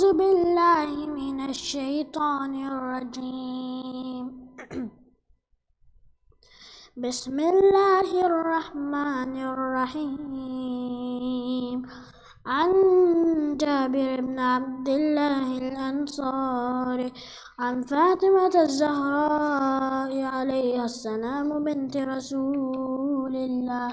أعوذ بالله من الشيطان الرجيم. بسم الله الرحمن الرحيم. عن جابر بن عبد الله الأنصاري عن فاطمة الزهراء عليها السلام بنت رسول الله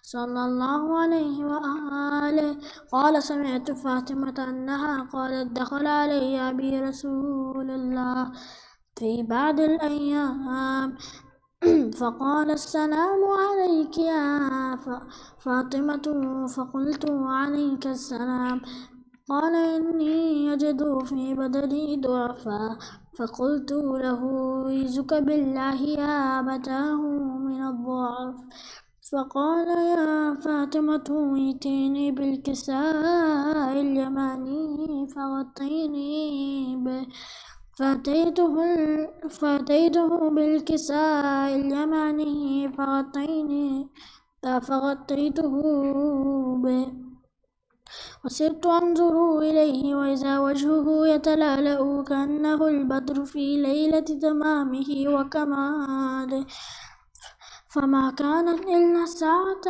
صلى الله عليه وآله قال سمعت فاطمة أنها قالت دخل علي أبي رسول الله في بعض الأيام فقال السلام عليك يا فاطمة فقلت عليك السلام. قال إني أجد في بدني ضعفا فقلت له أعوذك بالله يا أبتاه من الضعف. فقال يا فاطمة ائتيني بالكساء اليماني فغطيني به. فأتيته بالكساء اليماني فغطيته به وسرت أنظر إليه وإذا وجهه يتلألأ كأنه البدر في ليلة تمامه وكماله. فما كانت إلا ساعة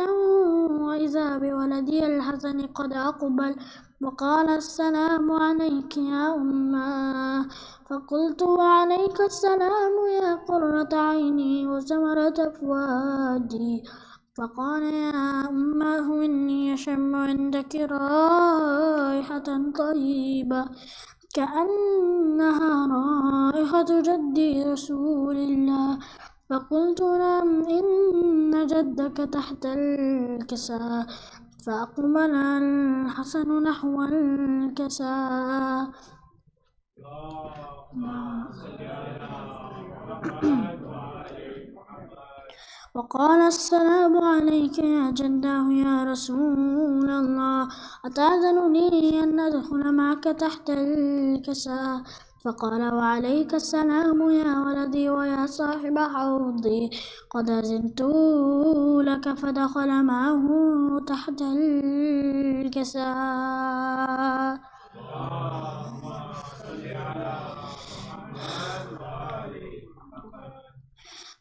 وإذا بولدي الحسن قد أقبل وقال السلام عليك يا أماه. فقلت وعليك السلام يا قرة عيني وثمرة فؤادي. فقال يا أماه إني أشم عندك رائحة طيبة كأنها رائحة جدي رسول الله. فقلت نعم إن جدك تحت الكساء. فأقبل الحسن نحو الكساء وقال السلام عليك يا جداه يا رسول الله أتأذن لي أن أدخل معك تحت الكساء. فقال وعليك السلام يا ولدي ويا صاحب حوضي قد أذنت لك. فدخل معه تحت الكساء.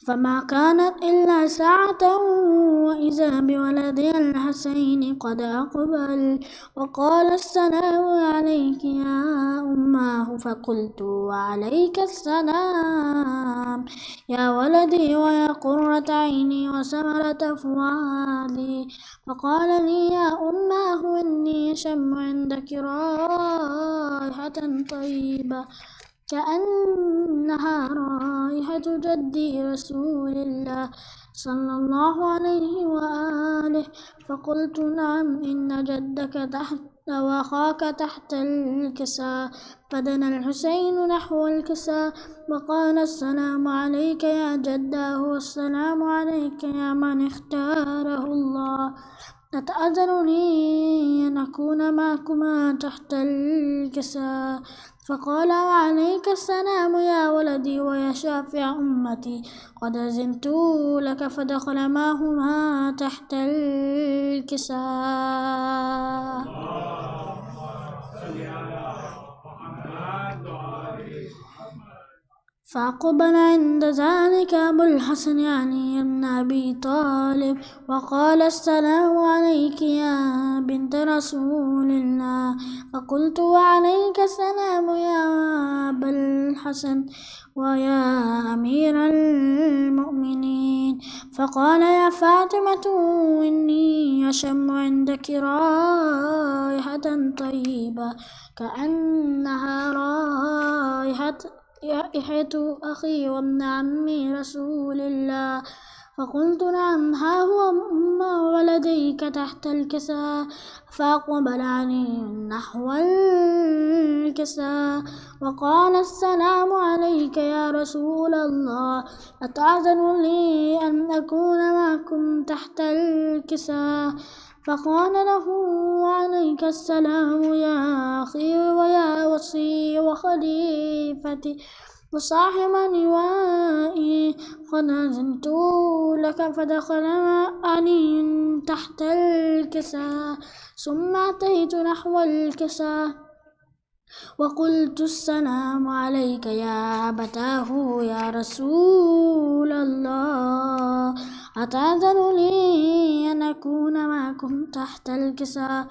فما كانت إلا ساعة وإذا بولدي الحسين قد أقبل وقال السلام عليك يا أماه. فقلت وعليك السلام يا ولدي ويا قرة عيني وثمرة فؤادي. فقال لي يا أماه إني أشم عندك رائحة طيبة كأنها رائحة جدي رسول الله صلى الله عليه وآله. فقلت نعم إن جدك تحت وأخاك تحت الكساء. فدنا الحسين نحو الكساء وقال السلام عليك يا جداه والسلام عليك يا من اختاره الله أتأذن لي أن أكون معكما تحت الكساء. فقال وعليك السلام يا ولدي ويا شافع أمتي قد أذنت لك. فدخل معهما تحت الكساء. فأقبل عند ذلك أبو الحسن علي بن أبي طالب وقال السلام عليك يا بنت رسول الله. فقلت وعليك السلام يا أبا الحسن ويا أمير المؤمنين. فقال يا فاطمة إني أشم عندك رائحة طيبة كأنها رائحة أخي وابن عمي رسول الله. فقلت نعم ها هو ولديك تحت الكساء. فأقبل علي نحو الكساء وقال السلام عليك يا رسول الله أتأذن لي أن أكون معكم تحت الكساء. فقال له وعليك السلام يا أخي ويا وصي وخليفتي وصاحب لوائي قد أذنت لك. فدخل علي تحت الكساء ثم أتيت نحو الكساء وقلت السلام عليك يا أبتاه يا رسول الله أتأذن لي أن أكون معكم تحت الكساء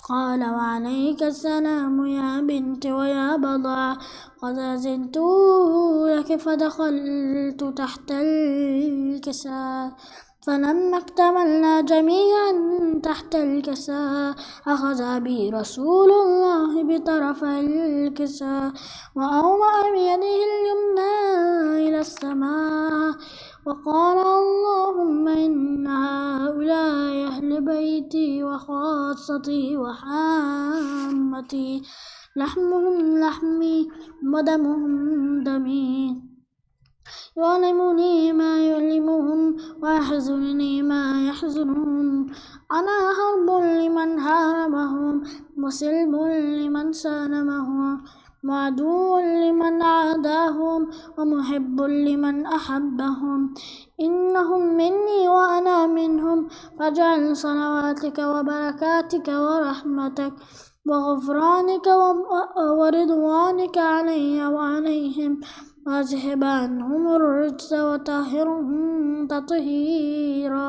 قال وعليك السلام يا بنت ويا بضع قد أذنت لك فدخلت تحت الكساء فلما اكتملنا جميعا تحت الكساء أخذ بي رسول الله بطرف الكساء وأومأ بيده اليمنى إلى السماء وقال اللهم إن هؤلاء أهل بيتي وخاصتي وحامتي لحمهم لحمي ودمهم دمي يؤلمني ما يؤلمهم ويحزنني ما يحزنهم أنا حرب لمن هاربهم وسلم لمن سالمهم وعدو لمن عاداهم ومحب لمن أحبهم إنهم مني وأنا منهم فاجعل صلواتك وبركاتك ورحمتك وغفرانك ورضوانك علي وعليهم واذهب عنهم الرجس وطهرهم تطهيرا.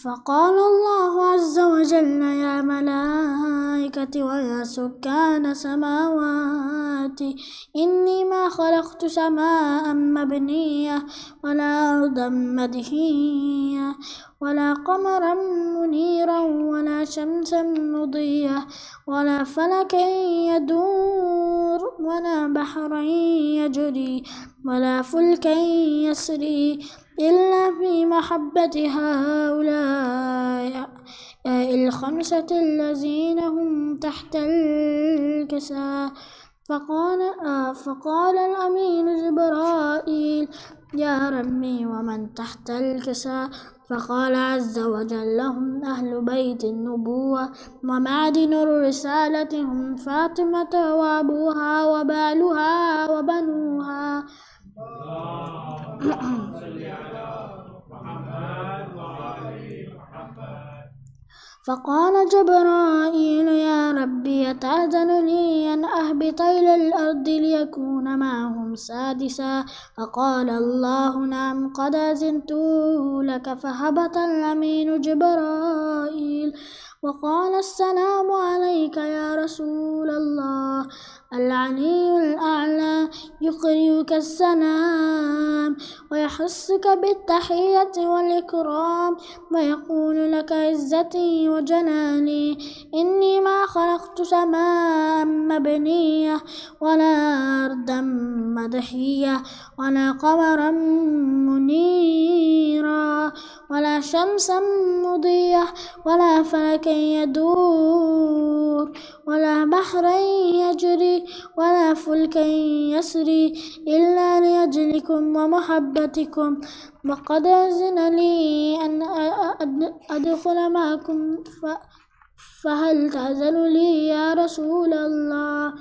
فقال الله عز وجل يا ملائكتي ويا سكان سماواتي إني ما خلقت سماء مبنية ولا أرضا مدهية ولا قمرا منيرا ولا شمسا مضية ولا فلكا يدور ولا بحرا يجري ولا فلكا يسري إلا في محبة هؤلاء الخمسة الذين هم تحت الكساء. فقال الأمين جبرائيل يا ربي ومن تحت الكساء؟ فقال عز وجل لهم أهل بيت النبوة ومعدن الرسالة هم فاطمة وأبوها وبالها وبنوها. فقال جبرائيل يا ربي أتأذن لي أن أهبط إلى الأرض ليكون معهم سادسا؟ فقال الله نعم قد أذنت لك. فهبط الأمين جبرائيل وقال السلام عليك يا رسول الله العلي الأعلى يقرئك السلام ويحثك بالتحية والإكرام ويقول لك عزتي وجلالي إني ما خلقت سماء مبنية ولا أرضا مدحية ولا قمرا منيرا ولا شمسا مضية ولا فلكا يدور ولا بحرا يجري ولا فلكا يسري إلا لأجلكم ومحبتكم وقد أذن لي أن أدخل معكم فهل تأذن لي يا رسول الله؟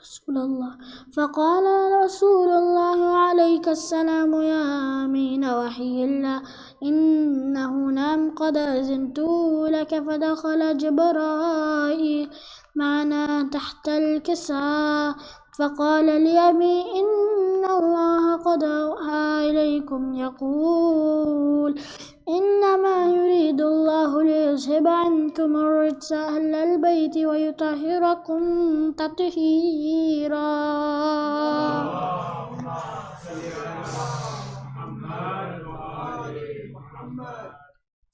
رسول الله. فقال رسول الله عليك السلام يا أمين وحي الله إنه نعم قد أذنت لك. فدخل جبرائيل معنا تحت الكساء فقال لأبي إن الله قد أوحى إليكم يقول إنما يريد الله ليذهب عنكم الرجس أهل البيت ويطهركم تطهيرا.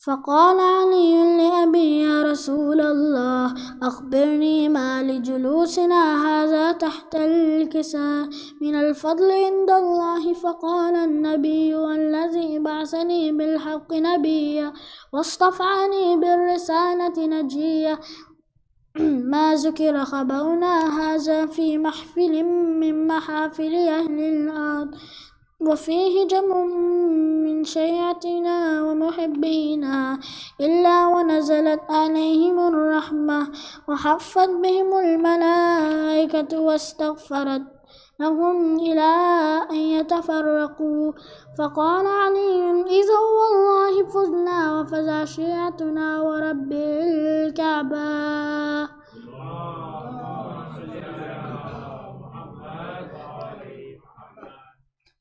فقال علي لأبي يا رسول الله أخبرني ما لجلوسنا هذا تحت الكساء من الفضل عند الله؟ فقال النبي الذي بعثني بالحق نبيا واصطفعني بالرسالة نجيا ما ذكر خبرنا هذا في محفل من محافل أهل الأرض وفيه جمع من شيعتنا ومحبينا إلا ونزلت عليهم الرحمة وحفت بهم الملائكة واستغفرت لهم إلى أن يتفرقوا. فقال علي: إذا والله فزنا وفزع شيعتنا ورب الكعبة.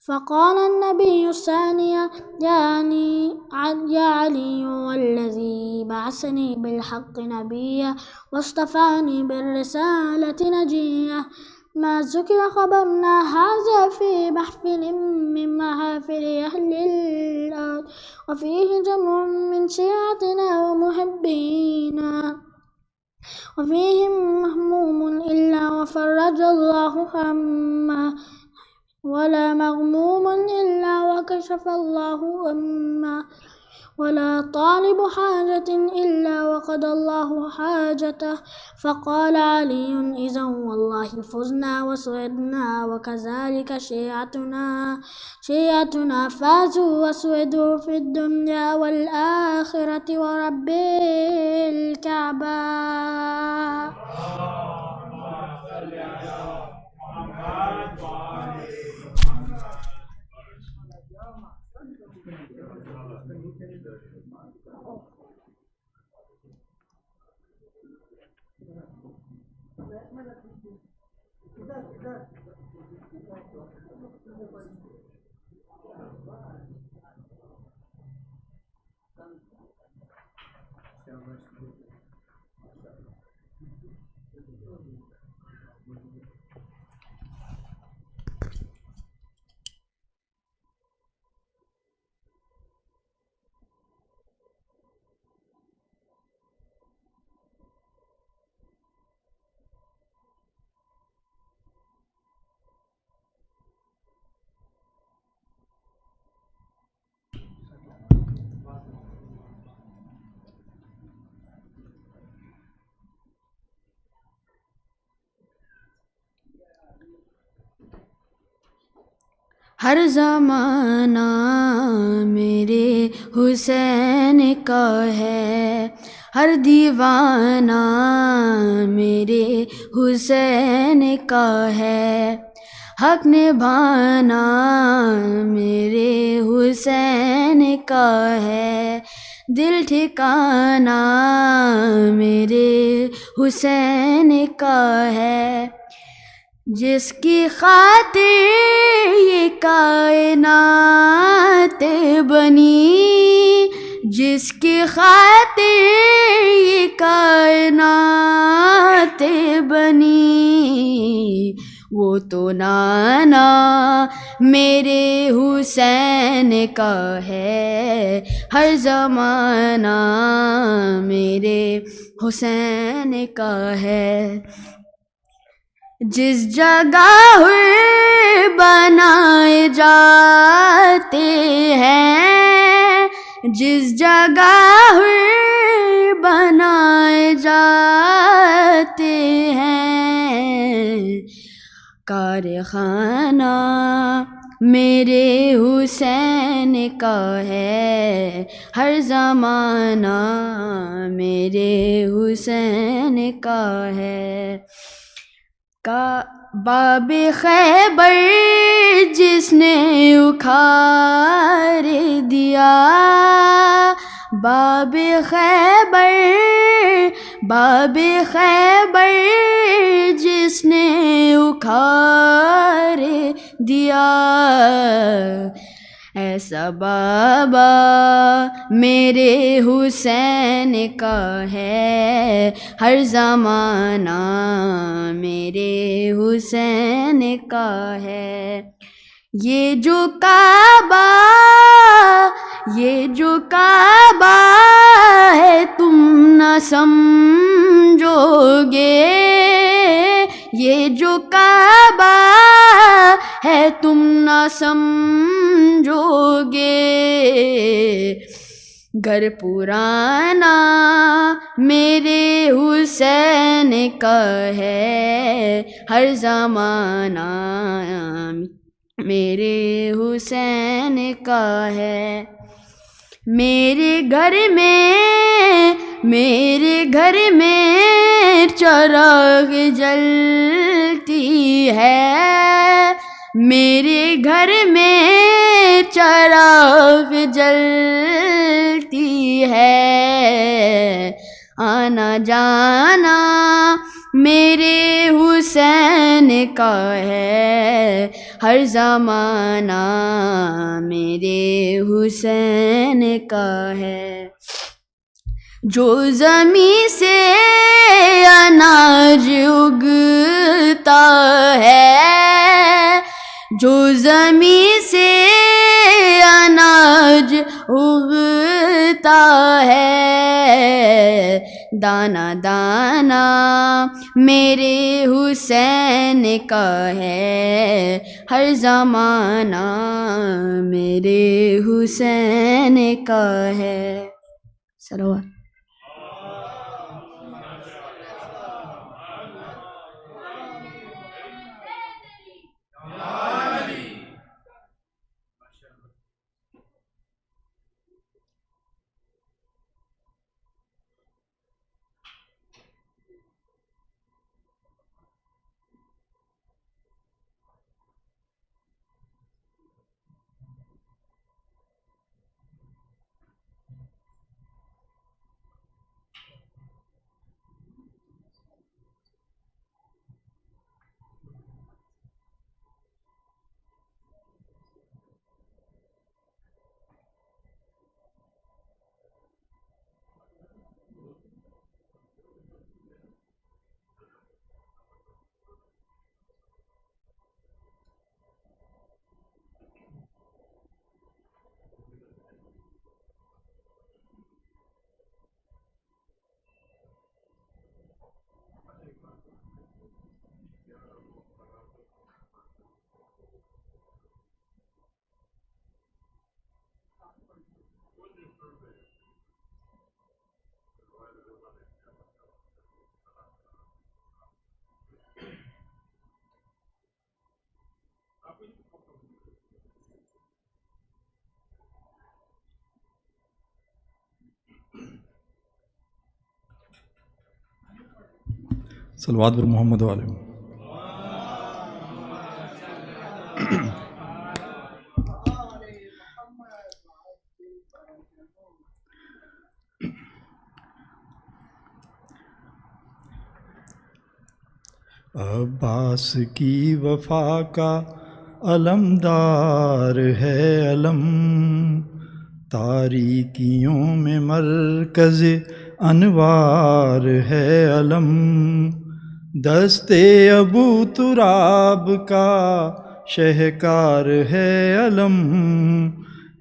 فقال النبي الثانية: يا علي والذي بعثني بالحق نبيا واصطفاني بالرسالة نجيا، ما ذكر خبرنا هذا في محفل من محافل أهل الأرض، وفيه جمع من شيعتنا ومحبينا، وفيهم مهموم إلا وفرج الله همه، ولا مغموم إلا وكشف الله غمه، ولا طالب حاجة إلا وقضى الله حاجته. فقال علي: إذا والله فزنا وسعدنا، وكذلك شيعتنا فازوا وسعدوا في الدنيا والآخرة ورب الكعبة. ہر زمانہ میرے حسین کا ہے، ہر دیوانہ میرے حسین کا ہے، حق نبھانا میرے حسین کا ہے، دل ٹھکانا میرے حسین کا ہے، جس کی خاطر یہ کائنات بنی، جس کی خاطر یہ کائنات بنی، وہ تو نانا میرے حسین کا ہے، ہر زمانہ میرے حسین کا ہے، جس جگہ بنائے جاتے ہیں، جس جگہ بنائے جاتے ہیں، کارخانہ میرے حسین کا ہے، ہر زمانہ میرے حسین کا ہے، باب خیبر جس نے اکھاڑ دیا، باب خیبر جس نے اکھاڑ دیا، ایسا بابا میرے حسین کا ہے، ہر زمانہ میرے حسین کا ہے، یہ جو کعبہ ہے تم نہ سمجھو گے، یہ جو کعبہ ہے تم نہ سمجھو گے، گھر پرانا میرے حسین کا ہے، ہر زمانہ میرے حسین کا ہے، میرے گھر میں چراغ جلتی ہے میرے گھر میں چراغ جلتی ہے آنا جانا میرے حسین کا ہے ہر زمانہ میرے حسین کا ہے جو زمیں سے اناج اگتا ہے جو زمیں سے اناج اگتا ہے دانا دانا میرے حسین کا ہے ہر زمانہ میرے حسین کا ہے سلوات صلوات پر محمد والے عباس کی وفا کا علمدار ہے علم تاریکیوں میں مرکز انوار ہے علم دستے ابو تراب کا شہکار ہے علم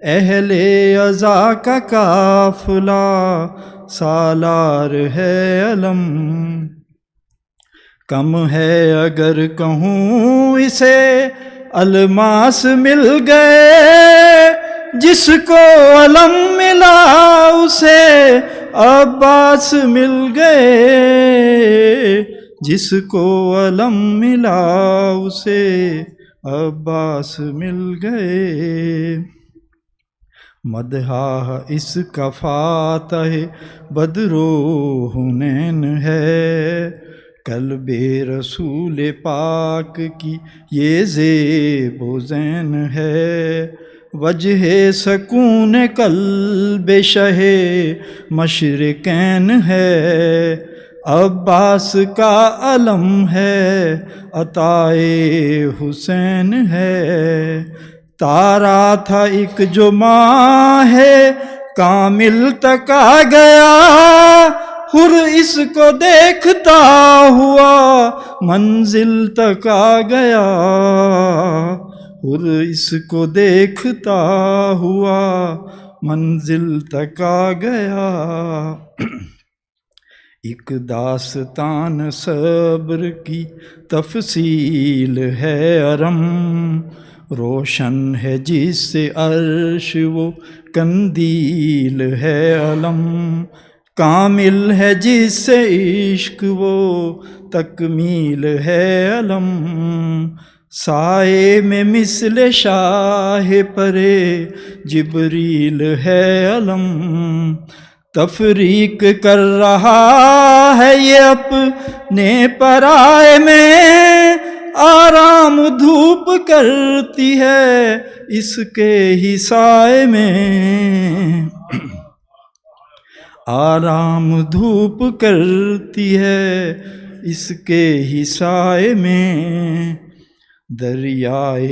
اہل عزا کا قافلہ سالار ہے علم کم ہے اگر کہوں اسے الماس مل گئے جس کو علم ملا اسے عباس مل گئے جس کو علم ملا اسے عباس مل گئے مدحہ اس کا فاتح بدر و حنین ہے قلب رسول پاک کی یہ زیب و زین ہے وجہ سکون قلب شہ مشرقین ہے عباس کا علم ہے عطائے حسین ہے تارا تھا ایک جو ماہ ہے کامل تک آ گیا حر اس کو دیکھتا ہوا منزل تک آ گیا حر اس کو دیکھتا ہوا منزل تک آ گیا ایک داستان صبر کی تفصیل ہے ارم روشن ہے جس سے عرش وہ قندیل ہے علم کامل ہے جس سے عشق وہ تکمیل ہے علم سائے میں مثل شاہ پرے جبریل ہے علم تفریق کر رہا ہے یہ اپنے پرائے میں آرام دھوپ کرتی ہے اس کے ہی سائے میں، آرام دھوپ کرتی ہے اس کے ہی سائے میں، دریائے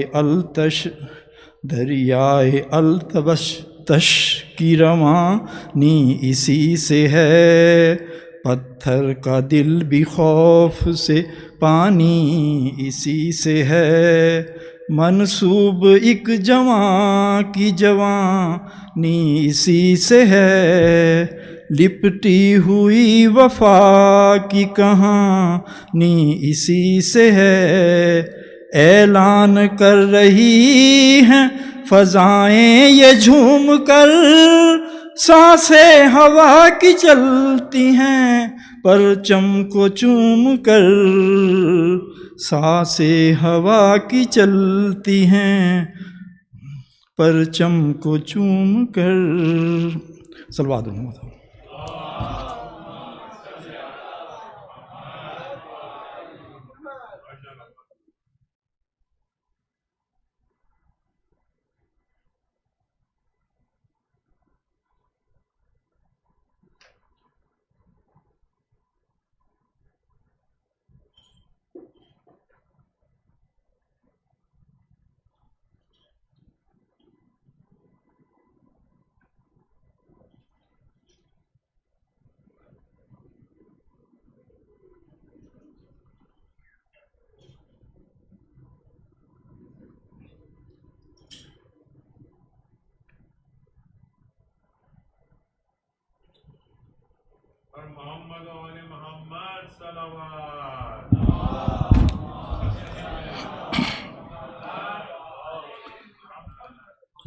التبش تش کی روانی اسی سے ہے، پتھر کا دل بھی خوف سے پانی اسی سے ہے، منسوب ایک جوان کی جوانی اسی سے ہے، لپٹی ہوئی وفا کی کہانی اسی سے ہے، اعلان کر رہی ہیں فضائیں یہ جھوم کر، سانسیں ہوا کی چلتی ہیں پرچم کو چوم کر، سانسیں ہوا کی چلتی ہیں پرچم کو چوم کر۔ صلوات محمد۔ محمد و آل محمد صلوات۔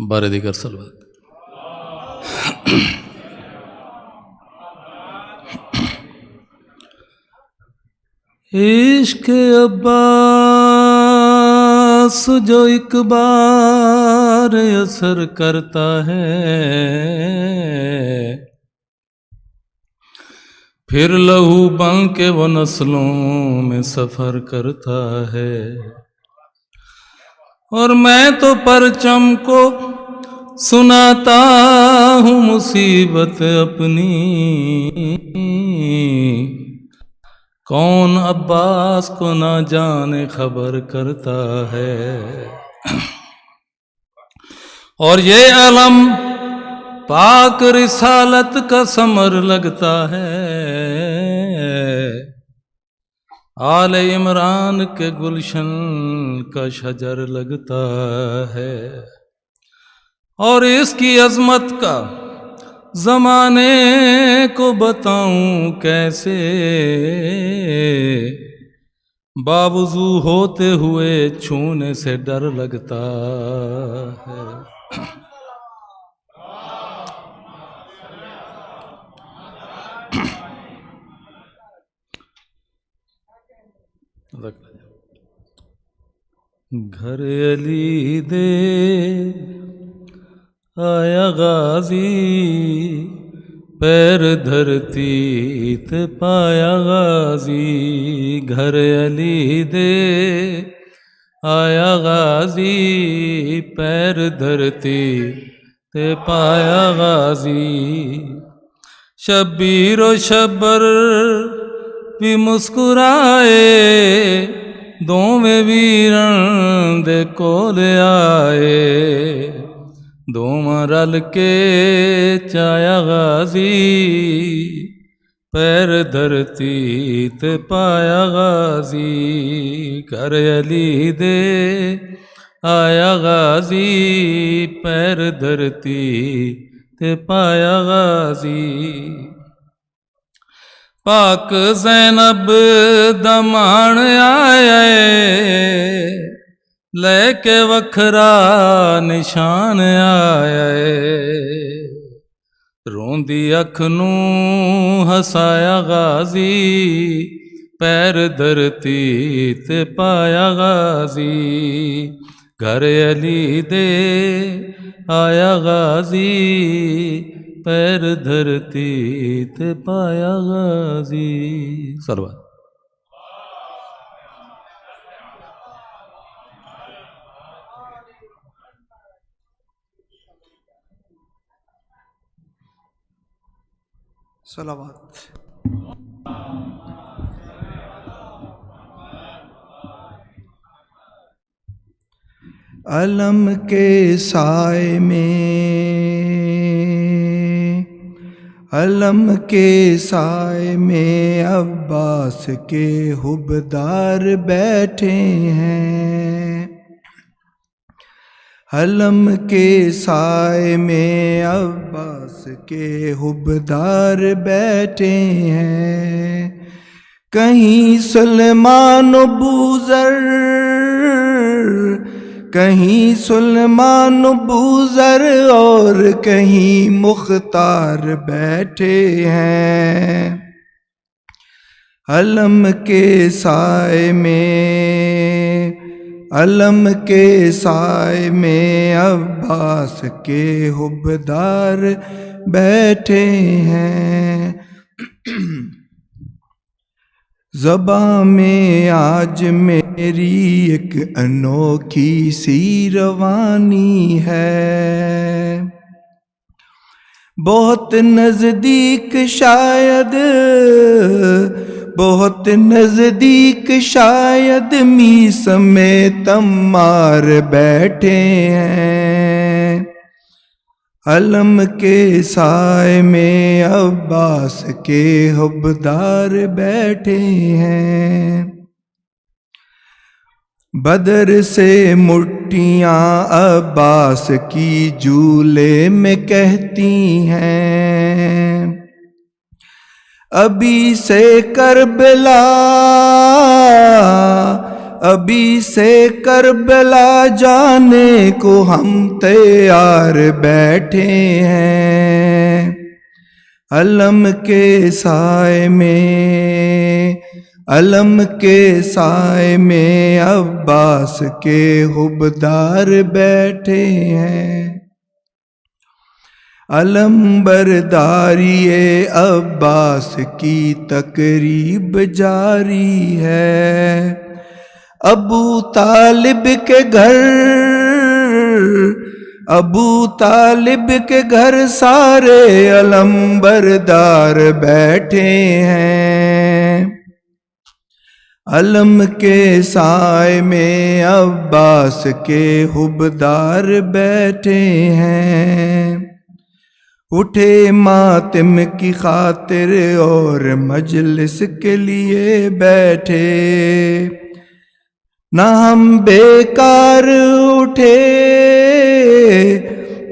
بار دیگر صلوات۔ عشق عباس جو ایک بار اثر کرتا ہے، پھر لہو بن کے وہ نسلوں میں سفر کرتا ہے، اور میں تو پرچم کو سناتا ہوں مصیبت اپنی، کون عباس کو نہ جانے خبر کرتا ہے، اور یہ علم پاک رسالت کا ثمر لگتا ہے، آل عمران کے گلشن کا شجر لگتا ہے، اور اس کی عظمت کا زمانے کو بتاؤں کیسے، باوضو ہوتے ہوئے چھونے سے ڈر لگتا ہے۔ گھر علی دے آیا غازی، پیر دھرتی تے پایا غازی، گھر علی دے آیا غازی، پیر دھرتی تے پایا غازی، شبیر و شبر بھی مسکرائے، دوویں ویرن دے کول آئے، دوواں رل کے چایا غازی، پیر دھرتی تے پایا غازی، گھر علی دے آیا غازی، پیر دھرتی تے پایا غازی، پاک زینب دمان آیا لے کے وکھرا نشان آیا، روندی اکھ نوں ہسایا غازی، پیر دھرتی تے پایا غازی، گھر علی دے آیا غازی، پیر دھرتی تے پایا غازی۔ صلوات۔ صلوات. علم کے سائے میں، علم کے سائے میں عباس کے حبدار بیٹھے ہیں. علم کے سائے میں عباس کے حبدار بیٹھے ہیں. کہیں سلیمان و بوذر، کہیں سلیمان و بوذر اور کہیں مختار بیٹھے ہیں. علم کے سائے میں، علم کے سائے میں عباس کے حبدار بیٹھے ہیں. زباں میں آج میری ایک انوکھی سی روانی ہے. بہت نزدیک شاید، بہت نزدیک شاید میسم تمار بیٹھے ہیں. علم کے سائے میں عباس کے حبدار بیٹھے ہیں. بدر سے مٹھیاں عباس کی جھولے میں کہتی ہیں. ابھی سے کربلا، ابھی سے کربلا جانے کو ہم تیار بیٹھے ہیں. علم کے سائے میں، علم کے سائے میں عباس کے حبدار بیٹھے ہیں. علم برداری عباس کی تقریب جاری ہے. ابو طالب کے گھر، ابو طالب کے گھر سارے علم بردار بیٹھے ہیں. علم کے سائے میں عباس کے حبدار بیٹھے ہیں. اٹھے ماتم کی خاطر اور مجلس کے لیے بیٹھے. نہ ہم بیکار اٹھے،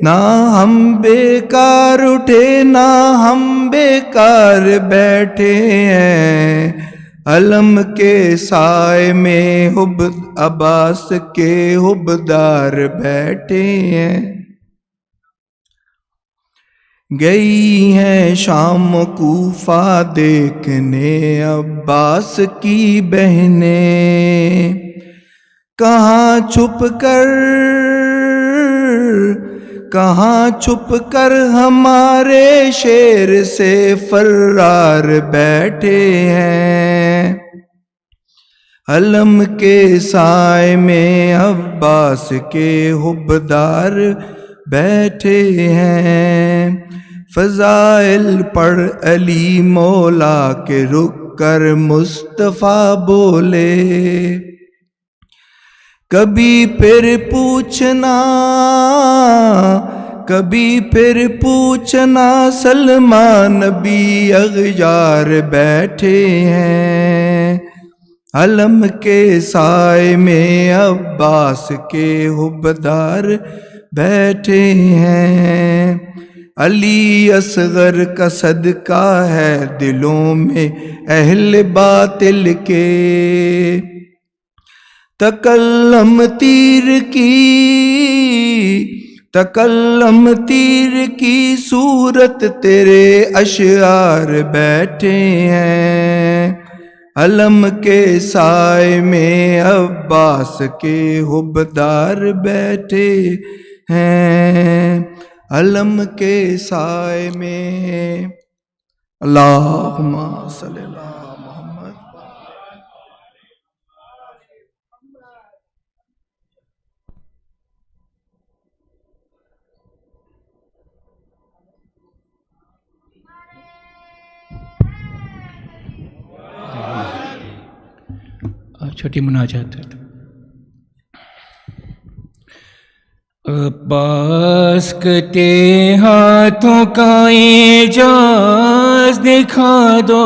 نہ ہم بیکار اٹھے، نہ ہم بیکار بیٹھے ہیں. علم کے سائے میں عباس کے حبدار بیٹھے ہیں. گئی ہیں شام و کوفہ دیکھنے عباس کی بہنیں. کہاں چھپ کر، کہاں چھپ کر ہمارے شیر سے فرار بیٹھے ہیں. علم کے سائے میں عباس کے حبدار بیٹھے ہیں. فضائل پڑھ علی مولا کے رک کر مصطفیٰ بولے. کبھی پھر پوچھنا، کبھی پھر پوچھنا سلمان نبی اغیار بیٹھے ہیں. علم کے سائے میں عباس کے حبدار بیٹھے ہیں. علی اصغر کا صدقہ ہے دلوں میں اہل باطل کے. تکلم تیر کی، تکلم تیر کی صورت تیرے اشعار بیٹھے ہیں. علم کے سائے میں عباس کے حبدار بیٹھے ہیں. علم کے سائے میں. اللہم صلی اللہ محمد. چھوٹی مناجات ہے. عباس کٹے ہاتھوں کا اعجاز دکھا دو،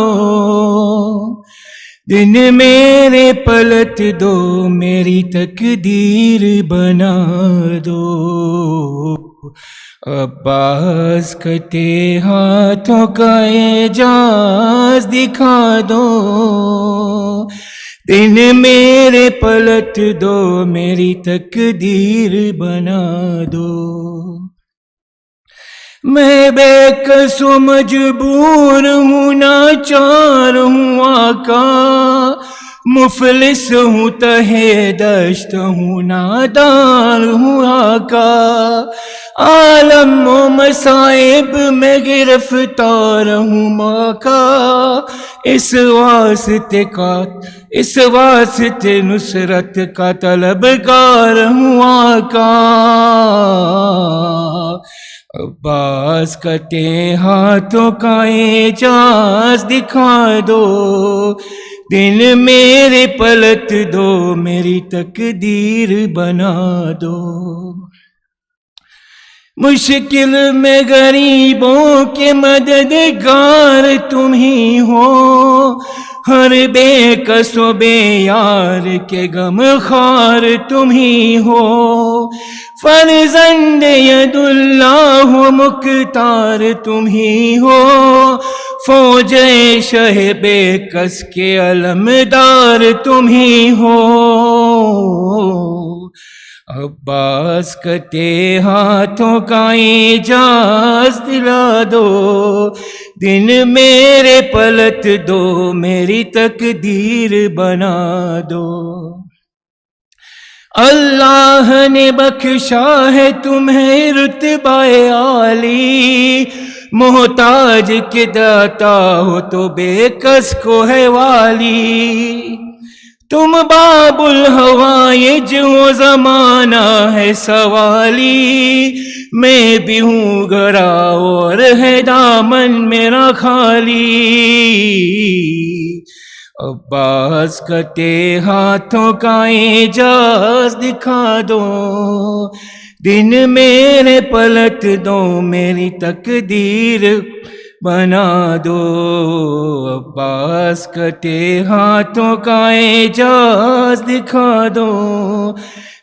دن میرے پلٹ دو، میری تقدیر بنا دو. عباس کٹے ہاتھوں کا اعجاز دکھا دو، دن میرے پلٹ دو، میری تقدیر بنا دو. میں بے کس و مجبور ہوں، ناچار ہوں آقا، مفلس ہوں، تہے دشت ہوں، نادار ہوں آقا. عالم و مصائب میں گرفتار ہوں آقا، اس واسطے نصرت کا طلبگار ہوں آقا. عباس کٹے ہاتھوں کا اعجاز دکھا دو، دن میرے پلٹ دو، میری تقدیر بنا دو. مشکل میں غریبوں کے مددگار تم ہی ہو، ہر بے کس و بے یار کے غم خوار تم ہی ہو. فرزند ید اللہ مختار تم ہی ہو، فوج شہ بے کس کے علمدار تم ہی ہو. عباس کٹے ہاتھوں کا اعجاز دلا دو، دن میرے پلٹ دو، میری تقدیر بنا دو. اللہ نے بخشا ہے تمہیں رتبہ عالی، محتاج کے داتا ہو تو بے کس کو ہے والی. تم باب الحوائج ہو، زمانہ ہے سوالی، میں بھی ہوں گرا اور ہے دامن میرا خالی. عباس کٹے ہاتھوں کا اعجاز دکھا دو، دن میرے پلٹ دو، میری تقدیر بنا دو. عباس کٹے ہاتھوں کا اعجاز دکھا دو،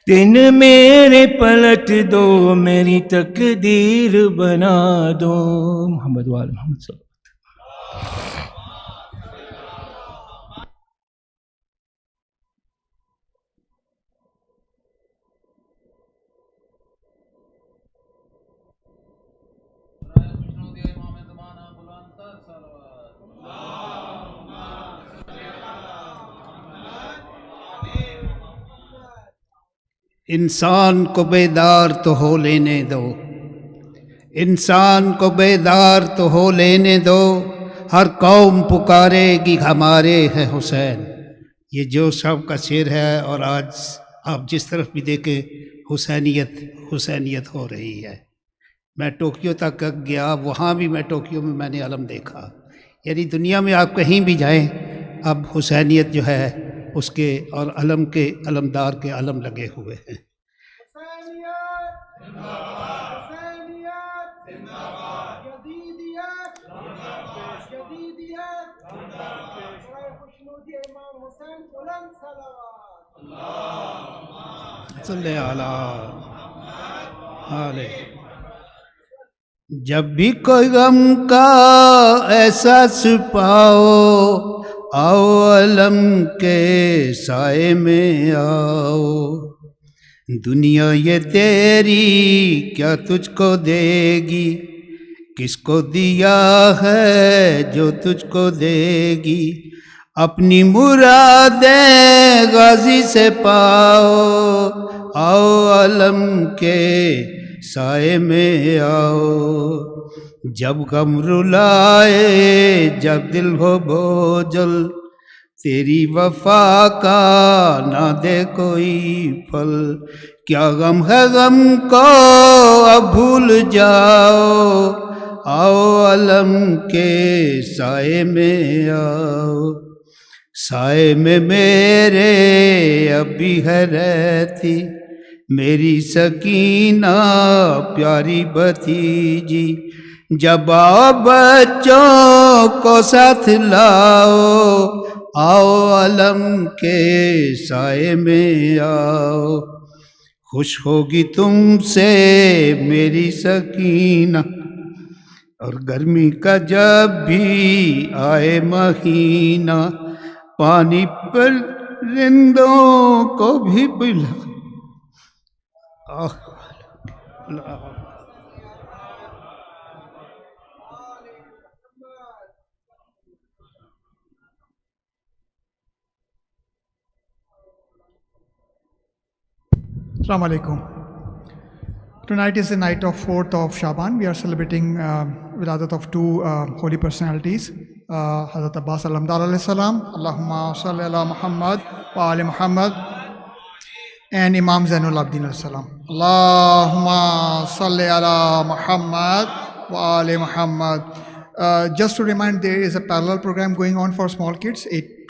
دن میرے پلٹ دو، میری تقدیر بنا دو. محمد وآل محمد صلی اللہ. انسان کو بیدار تو ہو لینے دو، انسان کو بیدار تو ہو لینے دو، ہر قوم پکارے گی ہمارے ہیں حسین. یہ جو صاحب کا شعر ہے، اور آج آپ جس طرف بھی دیکھیں حسینیت ہو رہی ہے. میں ٹوکیو تک گیا، وہاں بھی میں نے علم دیکھا. یعنی دنیا میں آپ کہیں بھی جائیں، اب حسینیت جو ہے اس کے اور علم کے علمدار کے علم لگے ہوئے ہیں. صلی علیہ. جب بھی کوئی غم کا احساس پاؤ، آؤ علم کے سائے میں آؤ. دنیا یہ تیری کیا تجھ کو دے گی، کس کو دیا ہے جو تجھ کو دے گی. اپنی مرادیں غازی سے پاؤ، آؤ علم کے سائے میں آؤ. جب غم رلائے، جب دل ہو بوجھل، تیری وفا کا نہ دے کوئی پھل. کیا غم ہے غم کو اب بھول جاؤ، آؤ علم کے سائے میں آؤ. साए में मेरे अभी है रहती मेरी सकीना प्यारी भतीजी। जब आओ बच्चों को साथ लाओ, आओ अलम के साए में आओ। खुश होगी तुमसे मेरी सकीना, और गर्मी का जब भी आए महीना, पानी पर रिंदों को भी पिला। Assalamu alaikum. Tonight is the night of 4th of Shaban. We are celebrating Wiladat of two holy personalities, Hazrat Abbas alayhi salam, Allahumma salli ala Muhammad wa ali Muhammad, and Imam Zayn al-Abidin alayhi salam. Allahumma salli ala Muhammad wa ali Muhammad. Just to remind, there is a parallel program going on for small kids,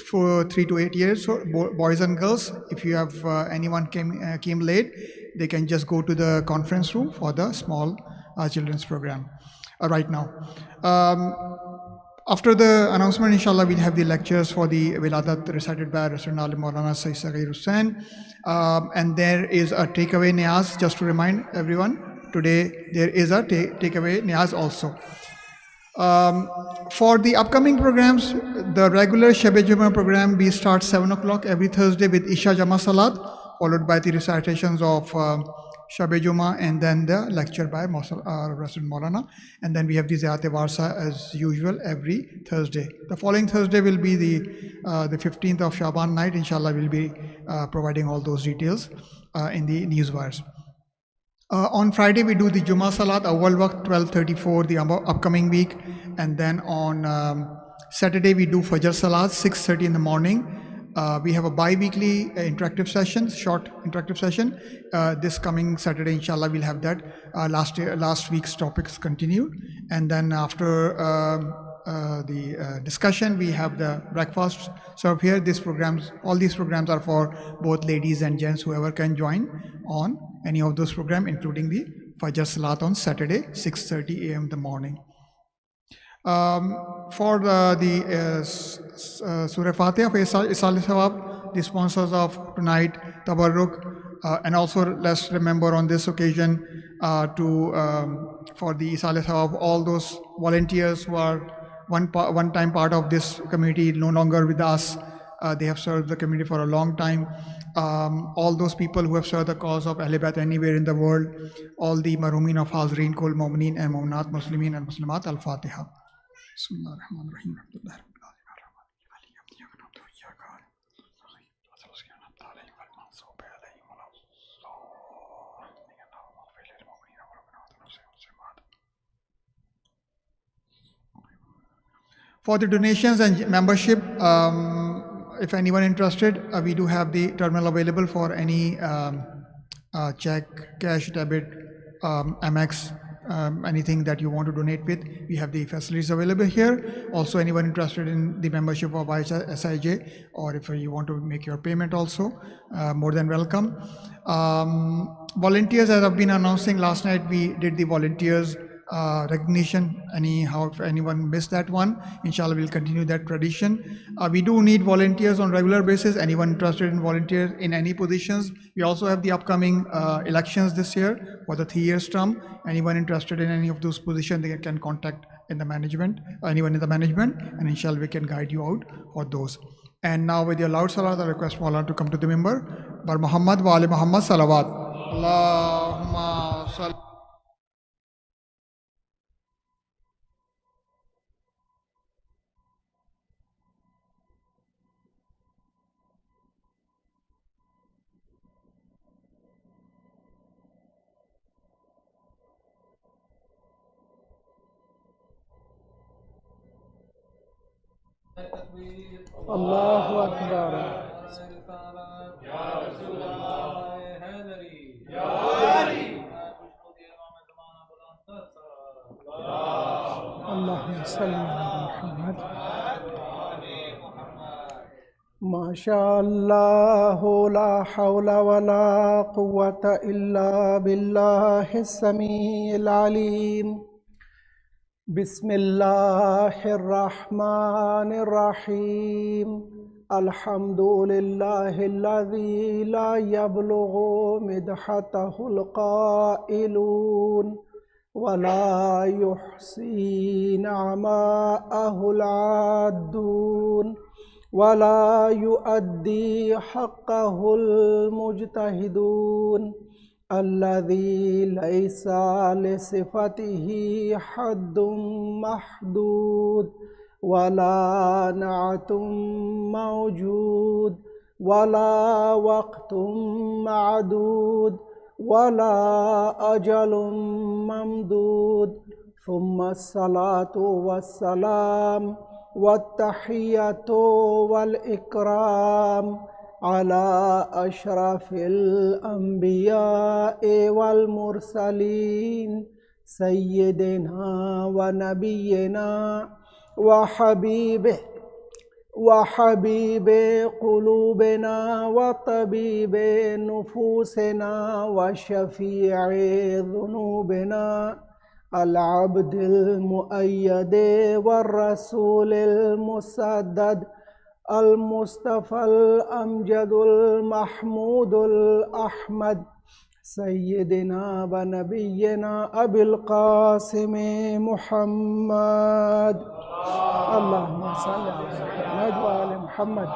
3 to 8 years, so boys and girls. If you have anyone came late, they can just go to the conference room for the small children's program right now. After the announcement, inshallah, we'll have the lectures for the Wiladat recited by Rasul Alim Maulana Sayyid Saghir Hussain. And there is a takeaway niyaz, just to remind everyone, today there is a takeaway niyaz also. For the upcoming programs, the regular Shab-e Jummah program, we start 7 o'clock every Thursday with Isha Jama Salat, followed by the recitations of Shab-e Jummah, and then the lecture by Rasul Maulana. And then we have the Ziyat-e Warsa as usual every Thursday. The following Thursday will be the 15th of Shaban night. Inshallah, we'll be providing all those details in the newswires. On Friday, we do the Jummah Salat, Awwal Waqt 12:34, the upcoming week. And then on Saturday, we do Fajr Salat, 6:30 in the morning. We have a bi-weekly interactive session, short interactive session. This coming Saturday, inshallah, we'll have that. Last week's topics continue. And then after the discussion, we have the breakfast served here. All these programs are for both ladies and gents, whoever can join on any of those programs, including the Fajr Salat on Saturday, 6:30 a.m. in the morning. For the Surah Fatiha for Isal Sawab, the sponsors of tonight, Tabarruk, and also let's remember on this occasion for the Isal Sawab, all those volunteers who are one time part of this community, no longer with us. They have served the community for a long time. All those people who have served the cause of al-Abidin anywhere in the world, all the marhumin of Hazreen, Kul Mu'mineen and Mu'minat, Muslimin and Muslimat, Al-Fatiha. Bismillahirrahmanirrahim. For the donations and membership, if anyone interested, we do have the terminal available for any check, cash, debit, MX, anything that you want to donate with. We have the facilities available here. Also, anyone interested in the membership of SIJ, or if you want to make your payment also, more than welcome. Volunteers, as I've been announcing last night, we did the volunteers recognition. Anyhow, if anyone missed that one, inshallah we'll continue that tradition. We do need volunteers on regular basis. Anyone interested in volunteers in any positions? We also have the upcoming elections this year for the 3-year term. Anyone interested in any of those positions, they can contact in the management, anyone in the management, and inshallah we can guide you out for those. And now with your loud salat, I request Maulana to come to the member. Bar Muhammad wa ali Muhammad salawat. Allahumma salli. Allahu Akbar. Allahumma salli ala Muhammad. ما شاء الله لا حول ولا قوة إلا بالله السميع العليم. بسم الله الرحمن الرحيم. الحمد لله الذي لا يبلغ مدحته القائلون ولا يحصي نعماءه العادون ولا يؤدي حقه المجتهدون الذي ليس لصفته حد محدود ولا نعت موجود ولا وقت معدود ولا أجل ممدود. ثم الصلاة والسلام والتحية والإكرام على أشرف الأنبياء والمرسلين سيدنا ونبينا وحبيب قلوبنا وطبيب نفوسنا وشفيع ذنوبنا العبد المؤيد والرسول المسدد المصطفى الأمجد المحمود الأحمد سيدنا ونبينا أبي القاسم محمد. اللهم صل على محمد وآل محمد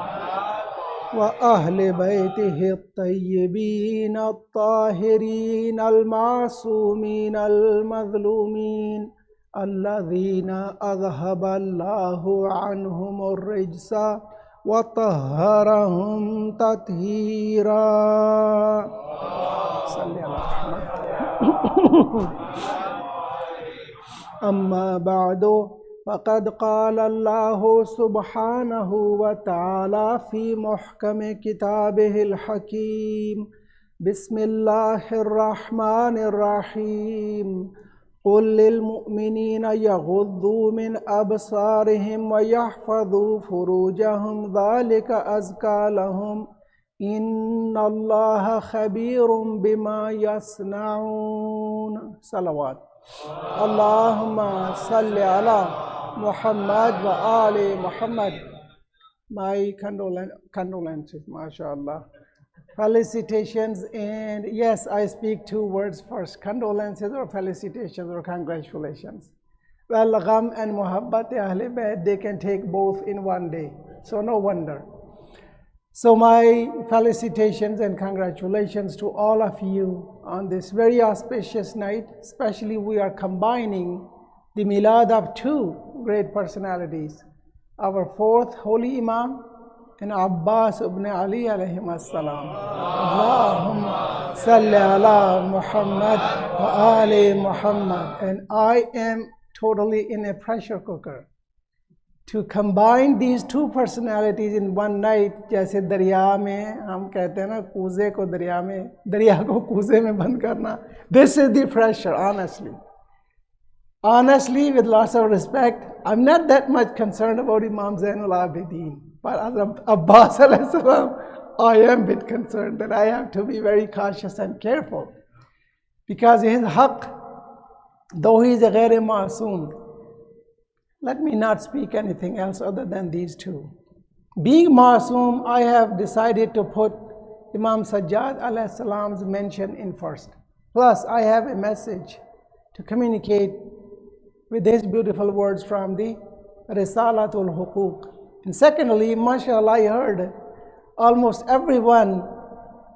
وأهل بيته الطيبين الطاهرين المعصومين المظلومين الذين أذهب الله عنهم الرجس وطهرهم تطهيرا. صل على محمد. أما بعد فقد قال الله سبحانه وتعالى في محكم كتابه الحكيم. بسم الله الرحمن الرحيم. قل للمؤمنين يغضوا من أبصارهم ويحفظوا فروجهم ذلك أزكى لهم إن الله خبير بما يصنعون. صلوات. اللهم صل على Muhammad wa Ali Muhammad. My condolences, mashallah. Felicitations, and yes, I speak two words first, condolences or felicitations or congratulations. Well, gham and muhabbat Ahle Bayt, they can take both in one day, so no wonder. So my felicitations and congratulations to all of you on this very auspicious night. Especially we are combining the milad of two great personalities, our fourth holy Imam and Abbas ibn Ali alayhim as-salam. Allahumma salli ala Muhammad wa ali Muhammad. And I am totally in a pressure cooker to combine these two personalities in one night. جیسے دریا میں ہم کہتے ہیں نا کوزے کو دریا کو کوزے میں بند کرنا. This is the pressure, honestly, with lots of respect. I'm not that much concerned about Imam Zayn al-Abidin, but as Abbas alayhi salam, I am a bit concerned that I have to be very cautious and careful, because his haqq, though he is a ghair ma'soom, let me not speak anything else other than these two. Being ma'soom, I have decided to put Imam Sajjad alayhi salam's mention in first. Plus, I have a message to communicate with his beautiful words from the Risalatul Huquq. And secondly, mashallah, I heard almost everyone,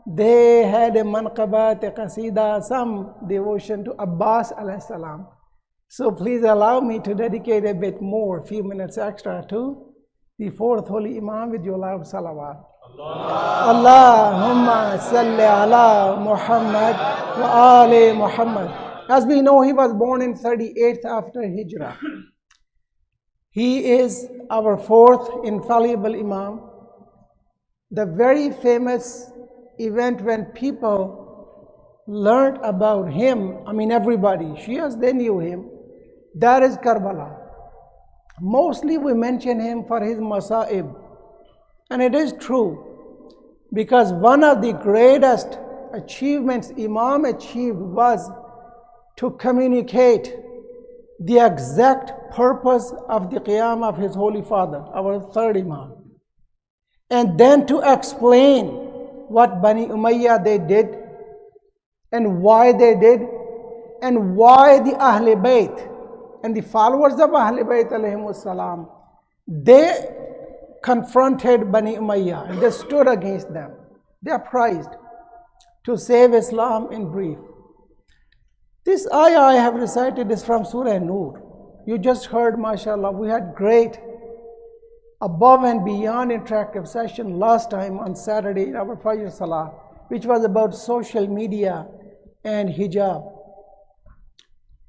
they had a manqabat, a qasida, some devotion to Abbas alayhi salam. So please allow me to dedicate a bit more, few minutes extra to the fourth holy Imam with your loud salawat. Allahumma salli ala Muhammad wa ali Muhammad. As we know, he was born in 38th after Hijrah. He is our fourth infallible Imam. The very famous event when people learned about him, I mean everybody, Shias, they knew him, that is Karbala. Mostly we mention him for his masa'ib, And it is true, because one of the greatest achievements Imam achieved was to communicate the exact purpose of the Qiyam of his Holy Father, our third Imam. And then to explain what Bani Umayyah they did, and why they did, and why the Ahl Bayt and the followers of Ahl Bayt alayhimus salam, they confronted Bani Umayyah and they stood against them. They are prized to save Islam in brief. This ayah I have recited is from Surah Nur. You just heard, mashallah, we had great above and beyond interactive session last time on Saturday in our Fajr Salah, which was about social media and hijab.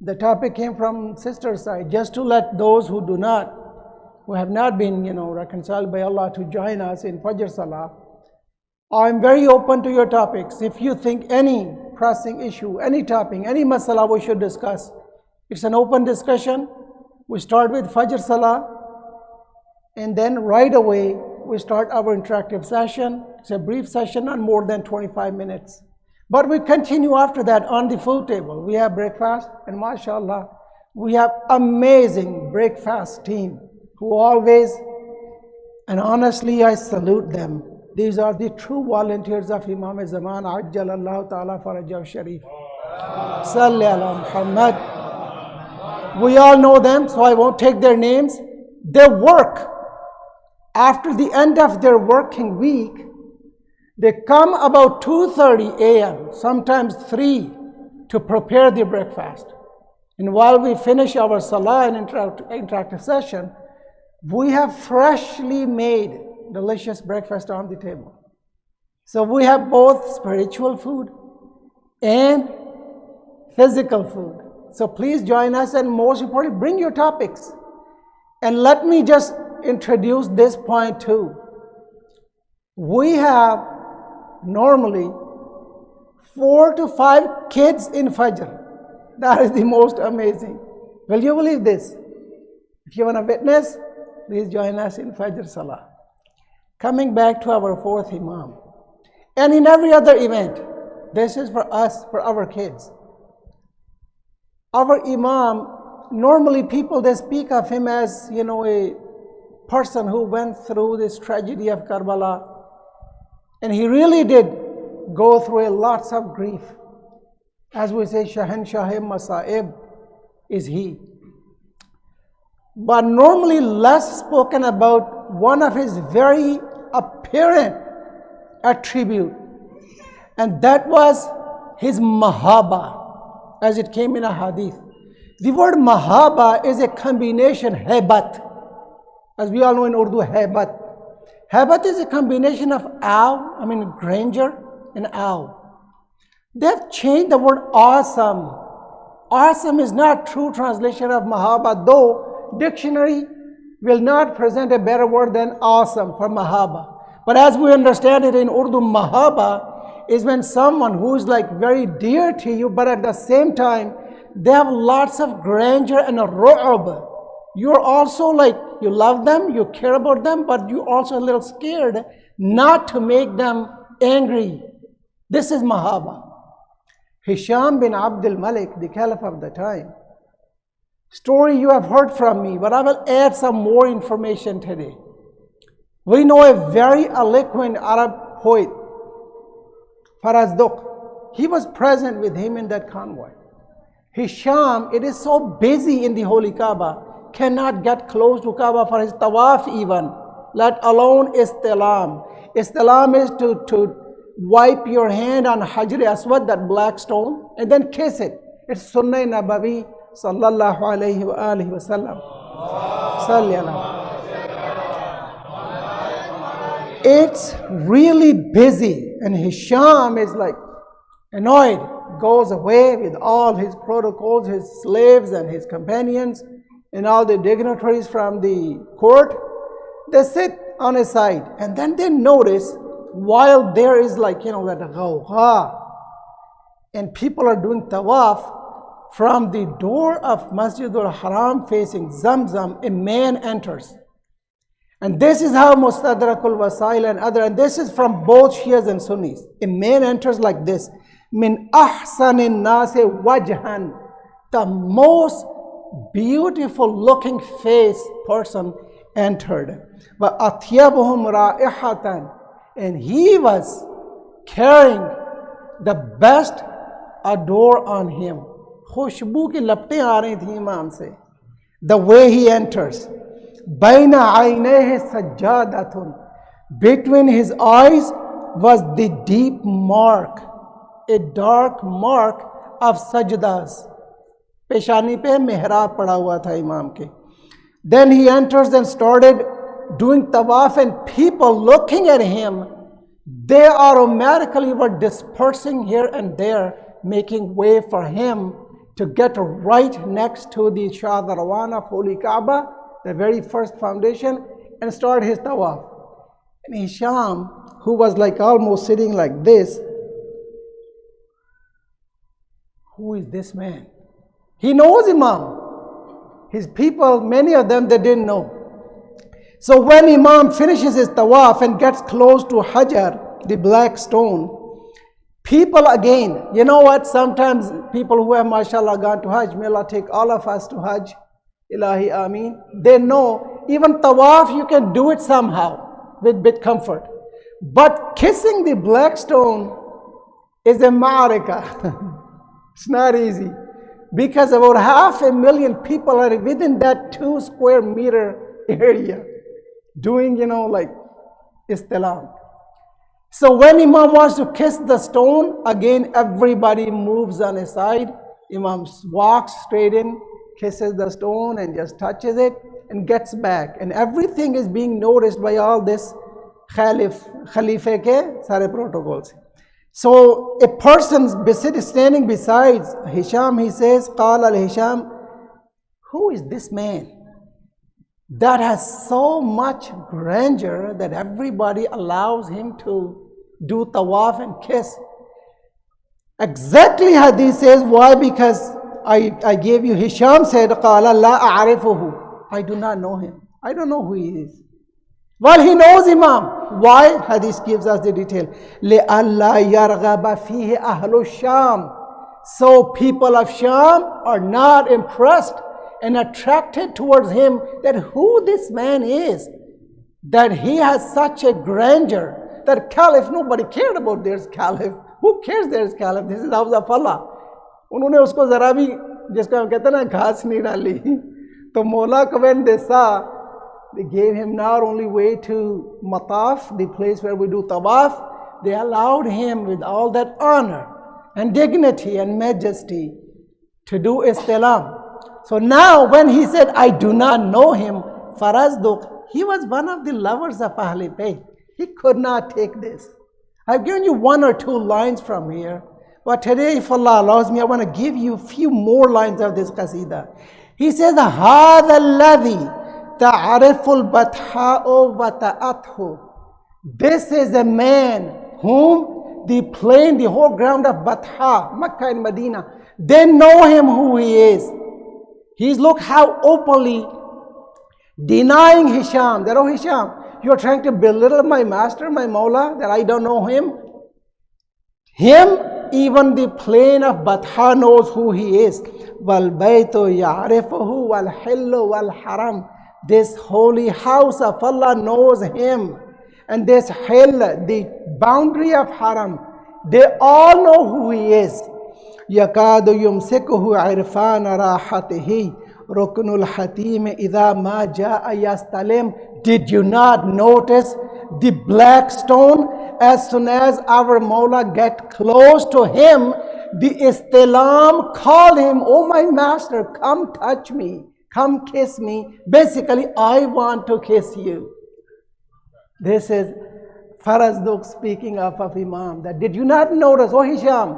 The topic came from sister side, just to let those who have not been, reconciled by Allah to join us in Fajr Salah. I'm very open to your topics. If you think any pressing issue, any topic, any masala we should discuss, it's an open discussion. We start with Fajr Salah, and then right away we start our interactive session. It's a brief session, not more than 25 minutes. But we continue after that on the food table. We have breakfast, and mashallah, we have amazing breakfast team who always, and honestly I salute them. These are the true volunteers of Imam Zaman, Ajjalallahu Ta'ala Farajahu Sharif. Salli ala Muhammad. We all know them, so I won't take their names. They work. After the end of their working week, they come about 2:30 a.m., sometimes 3, to prepare the breakfast. And while we finish our salah and interactive session, we have freshly made delicious breakfast on the table. So we have both spiritual food and physical food. So please join us, and most importantly, bring your topics. And let me just introduce this point too. We have normally 4 to 5 kids in Fajr. That is the most amazing. Will you believe this? If you want to witness, please join us in Fajr Salah. Coming back to our fourth Imam. And in every other event, this is for us, for our kids. Our Imam, normally people, they speak of him as, a person who went through this tragedy of Karbala. And he really did go through lots of grief. As we say, Shahanshah Masa'ib is he. But normally less spoken about one of his very apparent attribute, and that was his mahaba, as it came in a hadith. The word mahaba is a combination, hebat. As we all know in Urdu, hebat. Hebat is a combination of grandeur and awe. They've changed the word awesome. Awesome is not true translation of mahaba, though dictionary will not present a better word than awesome for mahaba. But as we understand it in Urdu, mahaba is when someone who is very dear to you, but at the same time, they have lots of grandeur and a ru'ub. You're also you love them, you care about them, but you're also a little scared not to make them angry. This is mahaba. Hisham bin Abdul Malik, the caliph of the time, story you have heard from me, but I will add some more information today. We know a very eloquent Arab poet, Farazduk. He was present with him in that convoy. Hisham, it is so busy in the Holy Kaaba, cannot get close to Kaaba for his tawaf even, let alone istilam. Istilam is to wipe your hand on Hajar Aswad, that black stone, and then kiss it. It's Sunnah Nabawi sallallahu alayhi wa alihi wa sallam. It's really busy, and Hisham is annoyed, goes away with all his protocols, his slaves and his companions and all the dignitaries from the court. They sit on a side, and then they notice while there is that ghawgha and people are doing tawaf, from the door of Masjid al-Haram facing Zamzam, a man enters. And this is how Mustadrakul Wasail and other, and this is from both Shias and Sunnis. A man enters like this, min ahsanin nase wajhan, the most beautiful looking face person entered. But atyabuhum ra'ihatan, and he was carrying the best odor on him. Khushbu ki laptein aa rahi thi Imam se. The way he enters. Baina aynayhi sajjadatun. Between his eyes was the deep mark, a dark mark of sajdas. Peshani pe mihrab pada hua tha Imam ke. Then he enters and started doing tawaf, and people looking at him, they automatically were dispersing here and there, making way for him to get right next to the Shadarawan of Holy Kaaba, the very first foundation, and start his tawaf. And Hisham, who was like almost sitting like this, who is this man? He knows Imam. His people, many of them, they didn't know. So when Imam finishes his tawaf and gets close to Hajar, the black stone, people again, you know what, sometimes people who have mashallah gone to Hajj, may Allah take all of us to Hajj, Ilahi Ameen, they know even tawaf you can do it somehow with bit comfort. But kissing the black stone is a ma'arika. It's not easy. Because about 500,000 people are within that 2 square meter area doing, like istilam. So when Imam wants to kiss the stone, again everybody moves on his side. Imam walks straight in, kisses the stone and just touches it and gets back. And everything is being noticed by all this Khalifa ke sare protocols. So a person standing beside Hisham, he says, Qala al-Hisham, who is this man that has so much grandeur that everybody allows him to do tawaf and kiss? Exactly Hadith says, why? Because I gave you, Hisham said, Qala la a'rifuhu, I do not know him. I don't know who he is. Well, he knows Imam. Why? Hadith gives us the detail. لِأَلَّا يَرْغَبَ فِيهِ أَهْلُ الشَّامِ. So people of Sham are not impressed and attracted towards him, that who this man is, that he has such a grandeur, that Caliph, nobody cared about there's Caliph. Who cares there's Caliph? This is house of Allah. उन्होंने उसको जरा भी, जिसको हम कहते हैं ना, घास नहीं डाली. तो मौला, when they saw, they gave him not only way to Mataf, the place where we do tawaf, they allowed him with all that honor and dignity and majesty to do istilam. So now when he said, I do not know him, Farazduk, he was one of the lovers of Ahl Bayt. He could not take this. I've given you 1 or 2 lines from here, but today, if Allah allows me, I want to give you a few more lines of this qasida. He says, هَذَا الَّذِي تَعْرِفُ الْبَطْحَاءُ وَتَأَتْهُ. This is a man whom the plain, the whole ground of Batha, Makkah and Medina, they know him who he is. He's, look how openly denying Hisham, that, oh Hisham, you're trying to belittle my master, my Mawla, that I don't know him. Him, even the plain of Batha knows who he is. وَالْبَيْتُ يَعْرِفُهُ وَالْحِلُّ وَالْحَرَمُ. This holy house of Allah knows him. And this hill, the boundary of haram, they all know who he is. يَكَادُ يُمْسِكُهُ عِرْفَانَ رَاحَتِهِ رُكْنُ الْحَتِيمِ إِذَا مَا جَاءَ يَسْتَلِمُ. Did you not notice the black stone? As soon as our Mawla get close to him, the istilam call him, oh my master, come touch me, come kiss me. Basically, I want to kiss you. This is Farazduk speaking of Imam. That did you not notice, oh Hisham,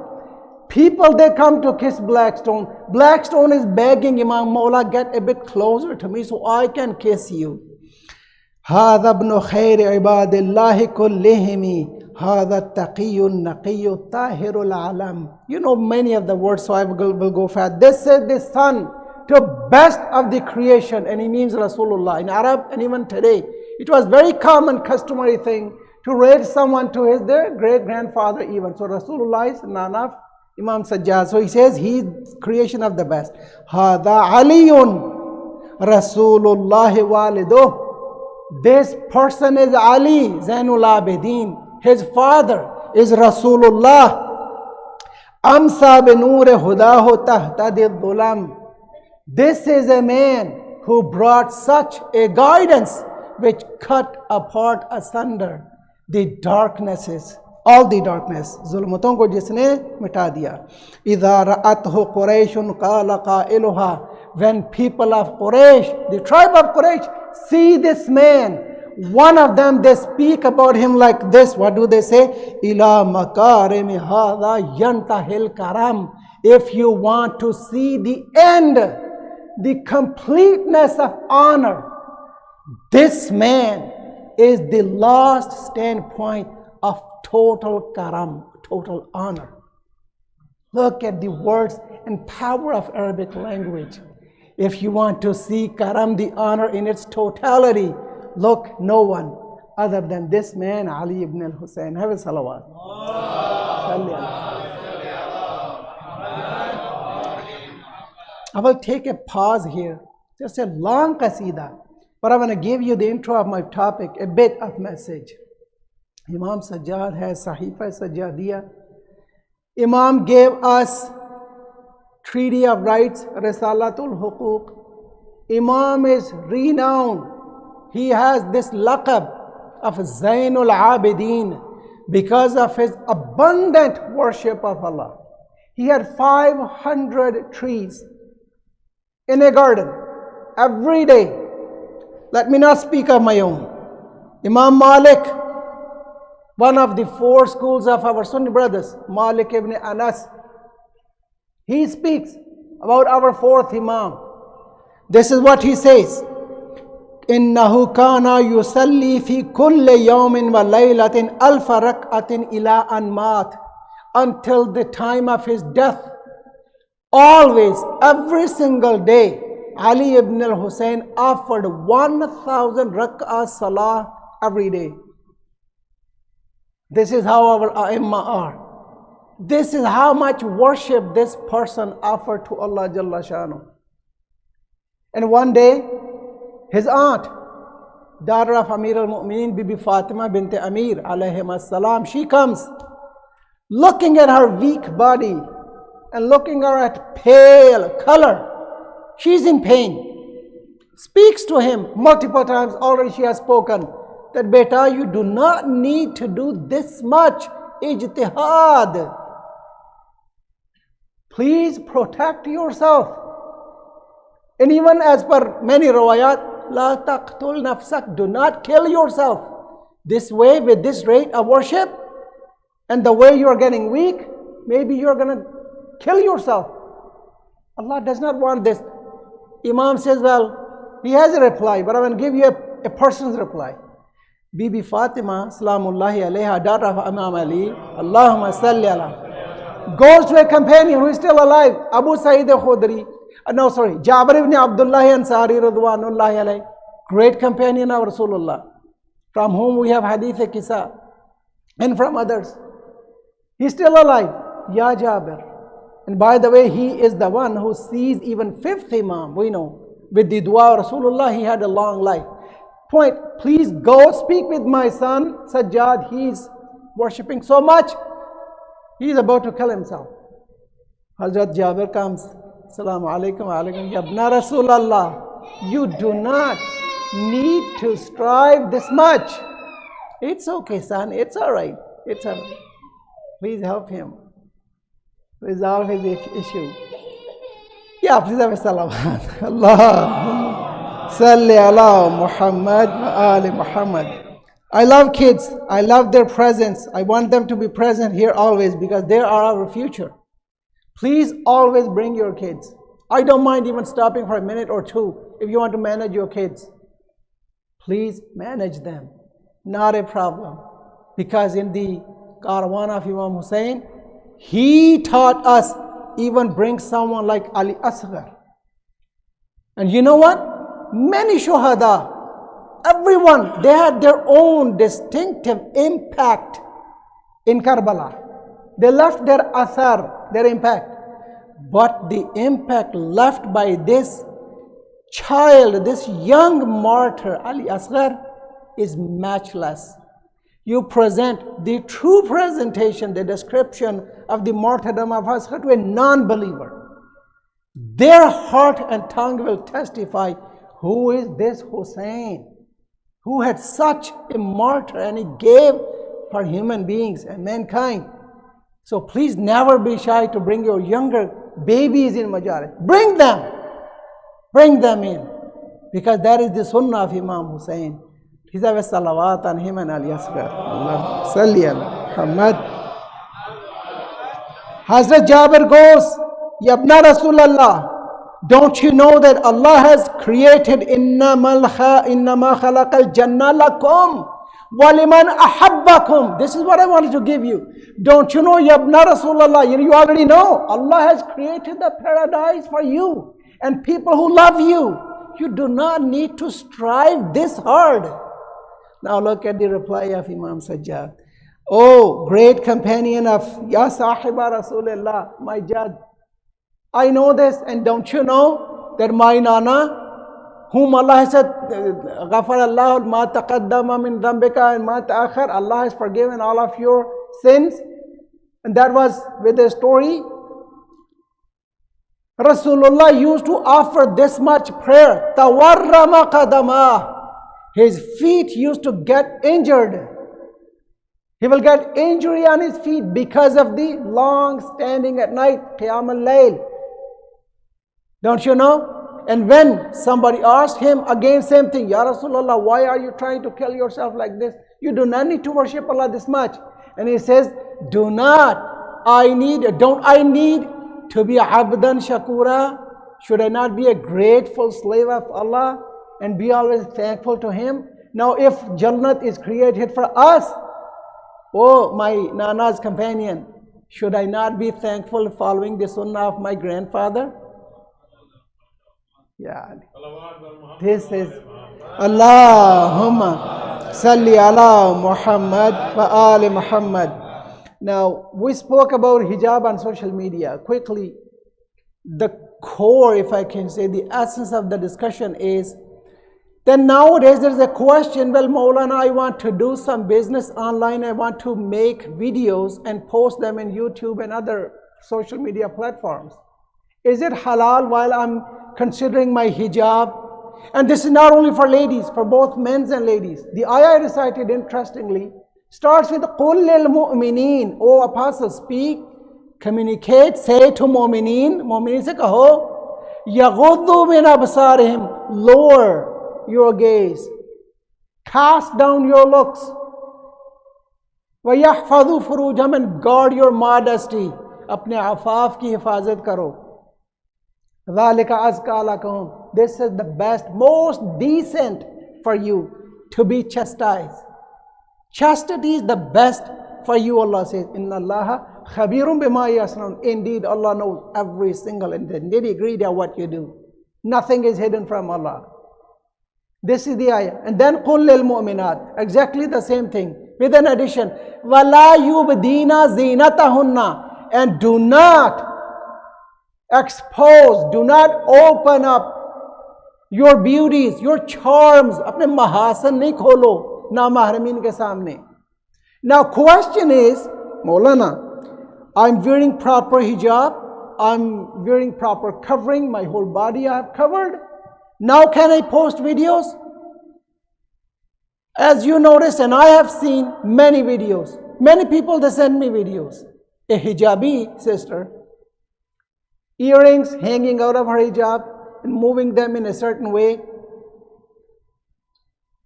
people they come to kiss Blackstone. Blackstone is begging Imam, Mawla, get a bit closer to me so I can kiss you. هذا ابن خير عباد الله كلهم هذا التقي النقي الطاهر العلم. You know many of the words, so I will go fast. This is the son to best of the creation, and he means Rasulullah in Arab, and even today It was very common, customary thing to rate someone to their great-grandfather even. So Rasulullah is none of Imam Sajjad. So he says he's creation of the best. Hada Aliyun Rasulullah waliduh. This person is Ali, Zaynul Abidin. His father is Rasulullah. Amsa bi noor hudahu tahtadi dhulam. This is a man who brought such a guidance which cut apart asunder the darknesses, all the darkness. Zulmaton ko jisne mita diya. Idha ra'athu Qurayshun qala qailuha. When people of Quraysh, the tribe of Quraysh, see this man, one of them, they speak about him like this. What do they say? Ila makarimi hadha yantahil karam. If you want to see the end, the completeness of honor, this man is the last standpoint of total karam, total honor. Look at the words and power of Arabic language. If you want to see karam, the honor in its totality, look, no one other than this man, Ali ibn al-Hussein. Have a salawat. I will take a pause here, just a long qasida, but I'm going to give you the intro of my topic, a bit of message. Imam Sajjad has Sahifa Sajjadiyya. Imam gave us Treaty of Rights, Risalatul Huquq. Imam is renowned. He has this laqab of Zayn al-Abidin because of his abundant worship of Allah. He had 500 trees in a garden every day. Let me not speak of my own. Imam Malik, one of the four schools of our Sunni brothers, Malik ibn Anas, he speaks about our fourth Imam. This is what he says. إِنَّهُ كَانَ يُصَلِّي فِي كُلِّ يَوْمٍ وَلَيْلَةٍ أَلْفَ رَكْعَةٍ إِلَىٰ أَنْ مَاتٍ. Until the time of his death, always, every single day, Ali ibn al-Hussein offered 1,000 rak'ah salah every day. This is how our A'imma are. This is how much worship this person offered to Allah Jalla Shanu. And one day, his aunt, daughter of Amir al-Mu'mineen, Bibi Fatima bint Amir alayhim as-salam, she comes looking at her weak body and looking at her pale color. She's in pain. Speaks to him multiple times. Already she has spoken that, beta, you do not need to do this much ijtihad. Please protect yourself. And even as per many rawayat, la taqtul nafsak, do not kill yourself. This way, with this rate of worship, and the way you are getting weak, maybe you are going to kill yourself. Allah does not want this. Imam says, well, he has a reply, but I will give you a person's reply. Bibi Fatima, salamullahi alayha, daughter of Imam Ali, Allahumma salli ala, goes to a companion who is still alive, Abu Sa'id al-Khudri, Jabir ibn Abdullah Ansari radwanullahi alayhi, great companion of Rasulullah, from whom we have hadith kisa, and from others. He's still alive, Ya Jabir. And by the way, he is the one who sees even fifth Imam, we know. With the dua of Rasulullah, he had a long life. Point, please go speak with my son, Sajjad. He's worshipping so much, he's about to kill himself. Hazrat Jabir comes, Assalamu alaikum wa alaikum, Yabna Rasulallah, you do not need to strive this much. It's okay, son, it's all right. It's all right. Please help him resolve his issue. Yeah, please have a salawat. Allah salli ala Muhammad wa ali Muhammad. I love kids. I love their presence. I want them to be present here always because they are our future. Please always bring your kids. I don't mind even stopping for a minute or two if you want to manage your kids. Please manage them. Not a problem. Because in the Caravan of Imam Hussein, he taught us even bring someone like Ali Asghar. And you know what? Many shuhada, Everyone, they had their own distinctive impact in Karbala. They left their athar, their impact. But the impact left by this child, this young martyr, Ali Asghar, is matchless. You present the true presentation, the description of the martyrdom of Asghar to a non-believer. Their heart and tongue will testify, who is this Hussein, who had such a martyr and he gave for human beings and mankind. So please never be shy to bring your younger babies in majority. Bring them in, because that is the sunnah of Imam Hussein. Please have a salawat on him and Ali Asghar. Allah salli ala Muhammad. Hazrat Jabir goes, Yabna Rasulallah, don't you know that Allah has created innama khalaqal jannah lakum waliman ahabbakum. This is what I wanted to give you. Don't you know, Yabna Rasulallah, you already know, Allah has created the paradise for you and people who love you. You do not need to strive this hard. Now look at the reply of Imam Sajjad. Oh, great companion of Ya Sahiba Rasulullah, my judge. I know this, and don't you know that my Nana, whom Allah has said, Ghafar Allah ma taqaddama min dhanbika and ma ta'akhar, Allah has forgiven all of your sins. And that was with the story. Rasulullah used to offer this much prayer. Tawarrama qadama. His feet used to get injured. He will get injury on his feet because of the long standing at night, Qiyam al-Layl. Don't you know? And when somebody asked him again same thing, Ya Rasulullah, why are you trying to kill yourself like this? You do not need to worship Allah this much. And he says, don't I need to be abdan shakura? Should I not be a grateful slave of Allah and be always thankful to Him? Now if Jannat is created for us, oh my Nana's companion, should I not be thankful following the sunnah of my grandfather? Yeah. This is Allahumma salli ala Muhammad wa ali Muhammad. Now, we spoke about hijab on social media. Quickly, the core, if I can say, the essence of the discussion is that nowadays there is a question, well, Maulana, I want to do some business online. I want to make videos and post them in YouTube and other social media platforms. Is it halal while I'm considering my hijab? And this is not only for ladies, for both men and ladies. The ayah I recited, interestingly, starts with قُلْ لِلْمُؤْمِنِينَ. O Apostle, speak, communicate, say to mu'mineen, mu'mineen se kaho, يَغُضُّ مِنْ أَبْصَارِهِمْ, lower your gaze, cast down your looks, وَيَحْفَظُوا فُرُوجَهُمْ, and guard your modesty, apne afaf ki hifazat karo. ذَلِكَ أَزْكَى لَكُمْ. This is the best, most decent for you to be chastised. Chastity is the best for you, Allah says. Inna Allaha khabirum bima yasnaun. Indeed, Allah knows every single and the nitty-gritty of what you do. Nothing is hidden from Allah. This is the ayah. And then قُلْ لِلْمُؤْمِنَاتِ. Exactly the same thing. With an addition. وَلَا يُبْدِينَ زِينَتَهُنَّ. And do not expose, do not open up your beauties, your charms. Apne mahasan nahi kholo na mahramin ke samne. Now question is, Maulana, I'm wearing proper hijab, I'm wearing proper covering, my whole body I have covered. Now can I post videos? As you notice, and I have seen many videos, many people they send me videos. A hijabi sister, earrings hanging out of her hijab and moving them in a certain way,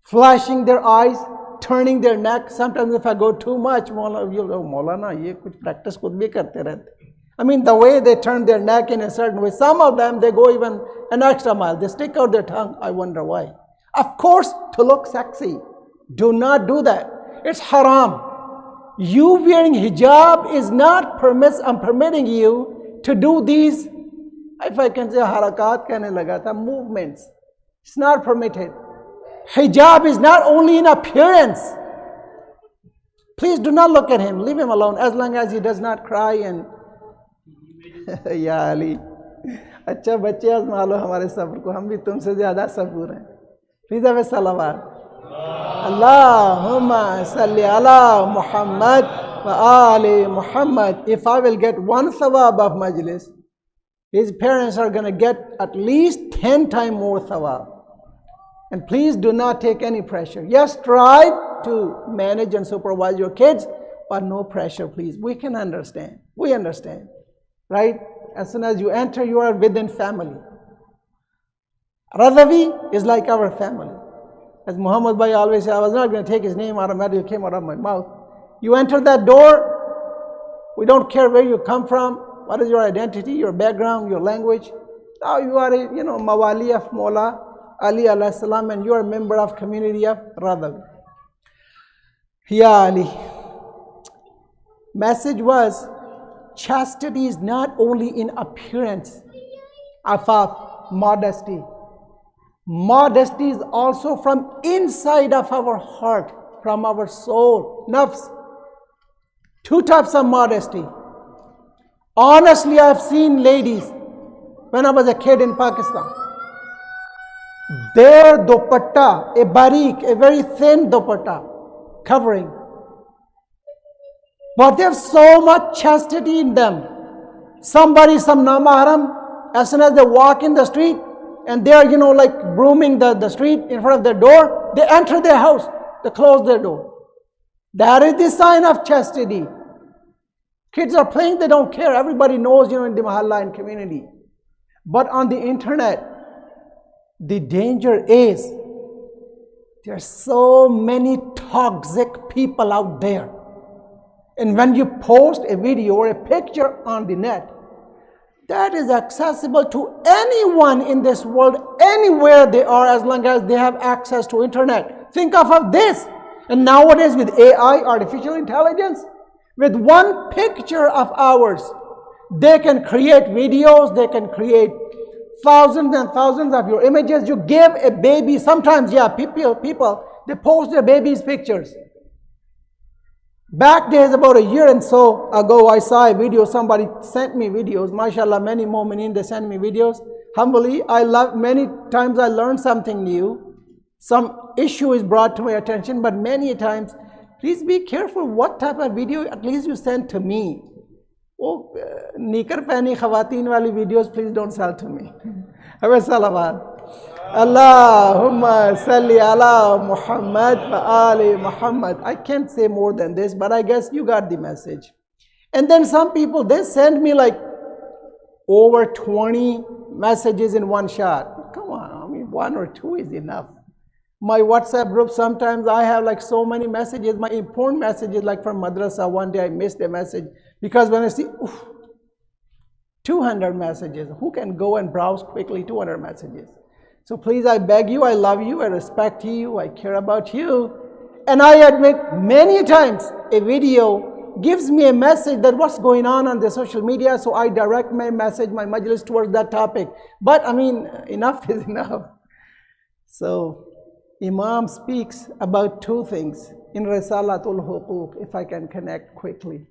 flashing their eyes, turning their neck. Sometimes if I go too much, Maulana, ye kuch practice khud bhi karte rehte. I mean, the way they turn their neck in a certain way, some of them, they go even an extra mile. They stick out their tongue. I wonder why. Of course, to look sexy. Do not do that. It's haram. You wearing hijab is not I'm permitting you to do these, if I can say harakat kehne laga tha, movements. It's not permitted. Hijab is not only in appearance. Please do not look at him. Leave him alone as long as he does not cry and Ya Ali. अच्छा बच्चे आजमा लो हमारे सब्र को, हम भी तुमसे ज़्यादा सबूर हैं. Please have a salawat. Allahumma salli ala Muhammad wa ali Muhammad. If I will get one thawab of majlis, his parents are going to get at least 10 times more thawab. And please do not take any pressure. Yes, strive to manage and supervise your kids, but no pressure, please. We can understand. We understand. Right? As soon as you enter, you are within family. Razavi is like our family. As Muhammad Bhai always said, I was not going to take his name automatically, it came out of my mouth. You enter that door, we don't care where you come from, what is your identity, your background, your language. Now you are a, Mawali of Mawla Ali alayhi salam, and you are a member of community of Razavi. Ya Ali. Message was, chastity is not only in appearance, afaf, modesty. Modesty is also from inside of our heart, from our soul, nafs. Two types of modesty. Honestly, I have seen ladies, when I was a kid in Pakistan, their dupatta, a barik, a very thin dupatta, covering. But they have so much chastity in them. Somebody, some namaharam, as soon as they walk in the street, and they are, like brooming the street in front of their door, they enter their house, they close their door. That is the sign of chastity. Kids are playing, they don't care. Everybody knows, in the mahalla and community. But on the internet, the danger is there are so many toxic people out there. And when you post a video or a picture on the net, that is accessible to anyone in this world, anywhere they are, as long as they have access to internet. Think of this. And nowadays with AI, artificial intelligence, with one picture of ours, they can create videos, they can create thousands and thousands of your images. You give a baby, sometimes, people, they post their baby's pictures. Back days, about a year and so ago, I saw a video, somebody sent me videos. MashaAllah, many mu'mineen, they send me videos. Humbly, many times I learn something new. Some issue is brought to my attention, but many times, please be careful what type of video at least you send to me. Oh, nikar pehni khawateen wali videos, please don't sell to me. Have a salawat. Allahumma salli ala Muhammad wa ali Muhammad. I can't say more than this, but I guess you got the message. And then some people, they send me like over 20 messages in one shot. Come on, I mean, one or two is enough. My WhatsApp group, sometimes I have like so many messages, my important messages, like from madrasa. One day I missed a message because when I see 200 messages, who can go and browse quickly 200 messages? So please, I beg you, I love you, I respect you, I care about you. And I admit many times a video gives me a message that what's going on the social media, so I direct my message, my majlis towards that topic. But I mean, enough is enough. So Imam speaks about two things in Risalatul Huquq, if I can connect quickly.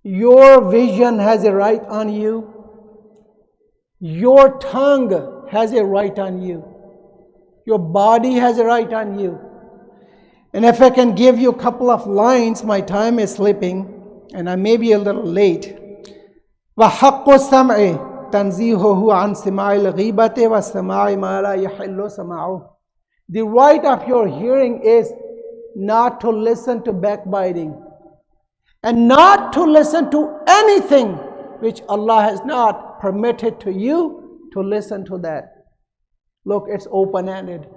Your vision has a right on you. Your tongue has a right on you. Your body has a right on you. And if I can give you a couple of lines, my time is slipping, and I may be a little late. وَحَقُّ السَّمْعِ تَنْزِيهُهُ عَنْ سِمَاعِ الْغِيبَةِ وَسَمَاعِ مَا لَا يَحِلُّ سَمَاعُهُ. The right of your hearing is not to listen to backbiting, and not to listen to anything which Allah has not permitted to you to listen to that. Look, it's open-ended.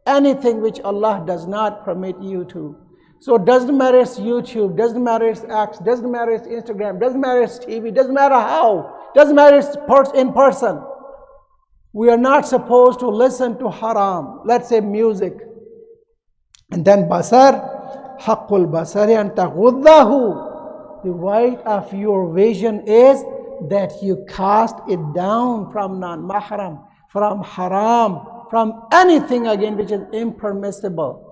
Anything which Allah does not permit you to. So it doesn't matter it's YouTube, doesn't matter it's X, doesn't matter it's Instagram, doesn't matter it's TV, doesn't matter how, doesn't matter it's in person. We are not supposed to listen to haram, let's say music. And then basar, haqqul basari an taghuddahu. The right of your vision is that you cast it down from non-mahram, from haram. from anything again which is impermissible.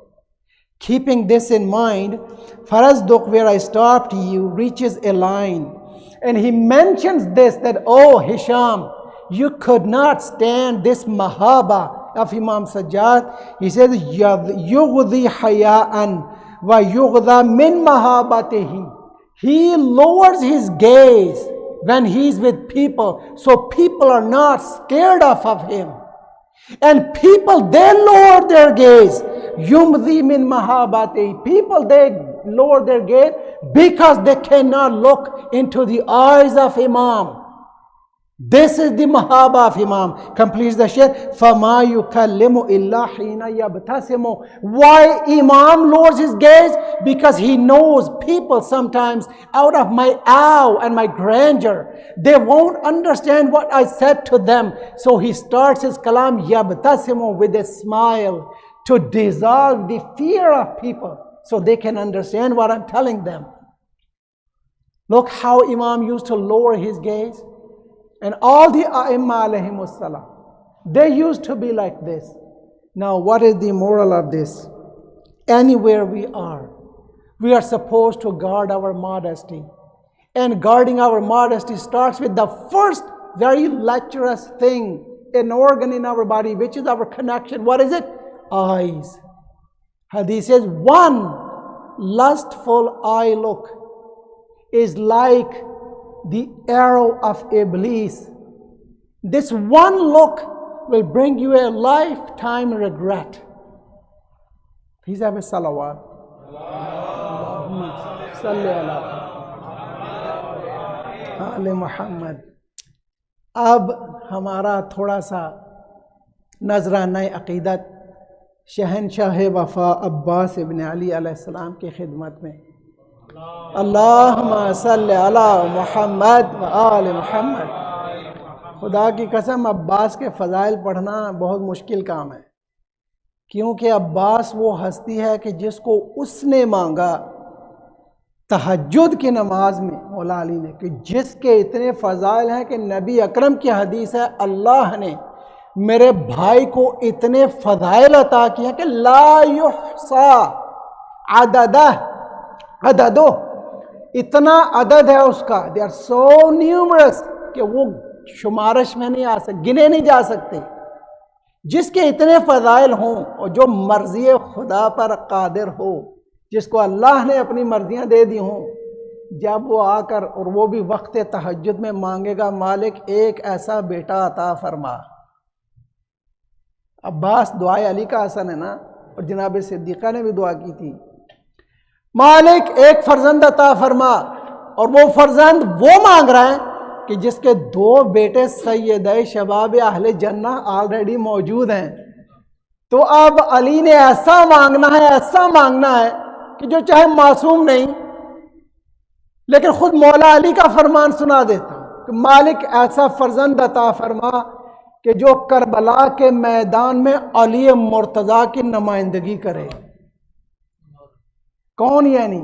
Keeping this in mind, Farazduk, where I stopped you, reaches a line. And he mentions this, that, oh Hisham, you could not stand this mahaba of Imam Sajjad. He says, yughdi haya'an wa yughda min mahabatihi. He lowers his gaze when he's with people, so people are not scared of him. And people, they lower their gaze. Yumdi min mahabati. People, they lower their gaze because they cannot look into the eyes of Imam. This is the mahaba of Imam. Completes the share. فَمَا يُكَلِّمُ إِلَّا حِينَ يَبْتَسِمُ. Why Imam lowers his gaze? Because he knows people sometimes, out of my awe and my grandeur, they won't understand what I said to them. So he starts his kalam yabtasimu, with a smile, to dissolve the fear of people so they can understand what I'm telling them. Look how Imam used to lower his gaze. And all the A'imma alayhimus salam, they used to be like this. Now what is the moral of this? Anywhere we are supposed to guard our modesty. And guarding our modesty starts with the first very lecherous thing, an organ in our body, which is our connection. What is it? Eyes. Hadith says, one lustful eye look is like the arrow of Iblis. This one look will bring you a lifetime regret. Please have a salawat. Salli ala Ali Muhammad. اب ہمارا تھوڑا سا نذرانہ عقیدت شہنشاہ وفا عباس ابن علی علیہ السلام کی خدمت میں. اللہم صلی علی محمد و آل محمد. خدا کی قسم عباس کے فضائل پڑھنا بہت مشکل کام ہے، کیونکہ عباس وہ ہستی ہے کہ جس کو اس نے مانگا تہجد کی نماز میں مولا علی نے، کہ جس کے اتنے فضائل ہیں کہ نبی اکرم کی حدیث ہے اللہ نے میرے بھائی کو اتنے فضائل عطا کیے کہ لا یحصا عددو، اتنا عدد ہے اس کا، they are so numerous کہ وہ شمارش میں نہیں آ سکتے، گنے نہیں جا سکتے. جس کے اتنے فضائل ہوں اور جو مرضی خدا پر قادر ہو، جس کو اللہ نے اپنی مرضیاں دے دی ہوں، جب وہ آ کر اور وہ بھی وقت تہجد میں مانگے گا مالک ایک ایسا بیٹا عطا فرما. عباس دعائے علی کا حسن ہے نا، اور جناب صدیقہ نے بھی دعا کی تھی مالک ایک فرزند عطا فرما، اور وہ فرزند وہ مانگ رہا ہے کہ جس کے دو بیٹے سیدہ شباب اہل جنہ آلریڈی موجود ہیں. تو اب علی نے ایسا مانگنا ہے کہ جو چاہے معصوم نہیں، لیکن خود مولا علی کا فرمان سنا دیتا ہوں کہ مالک ایسا فرزند عطا فرما کہ جو کربلا کے میدان میں علی مرتضیٰ کی نمائندگی کرے. کون؟ یعنی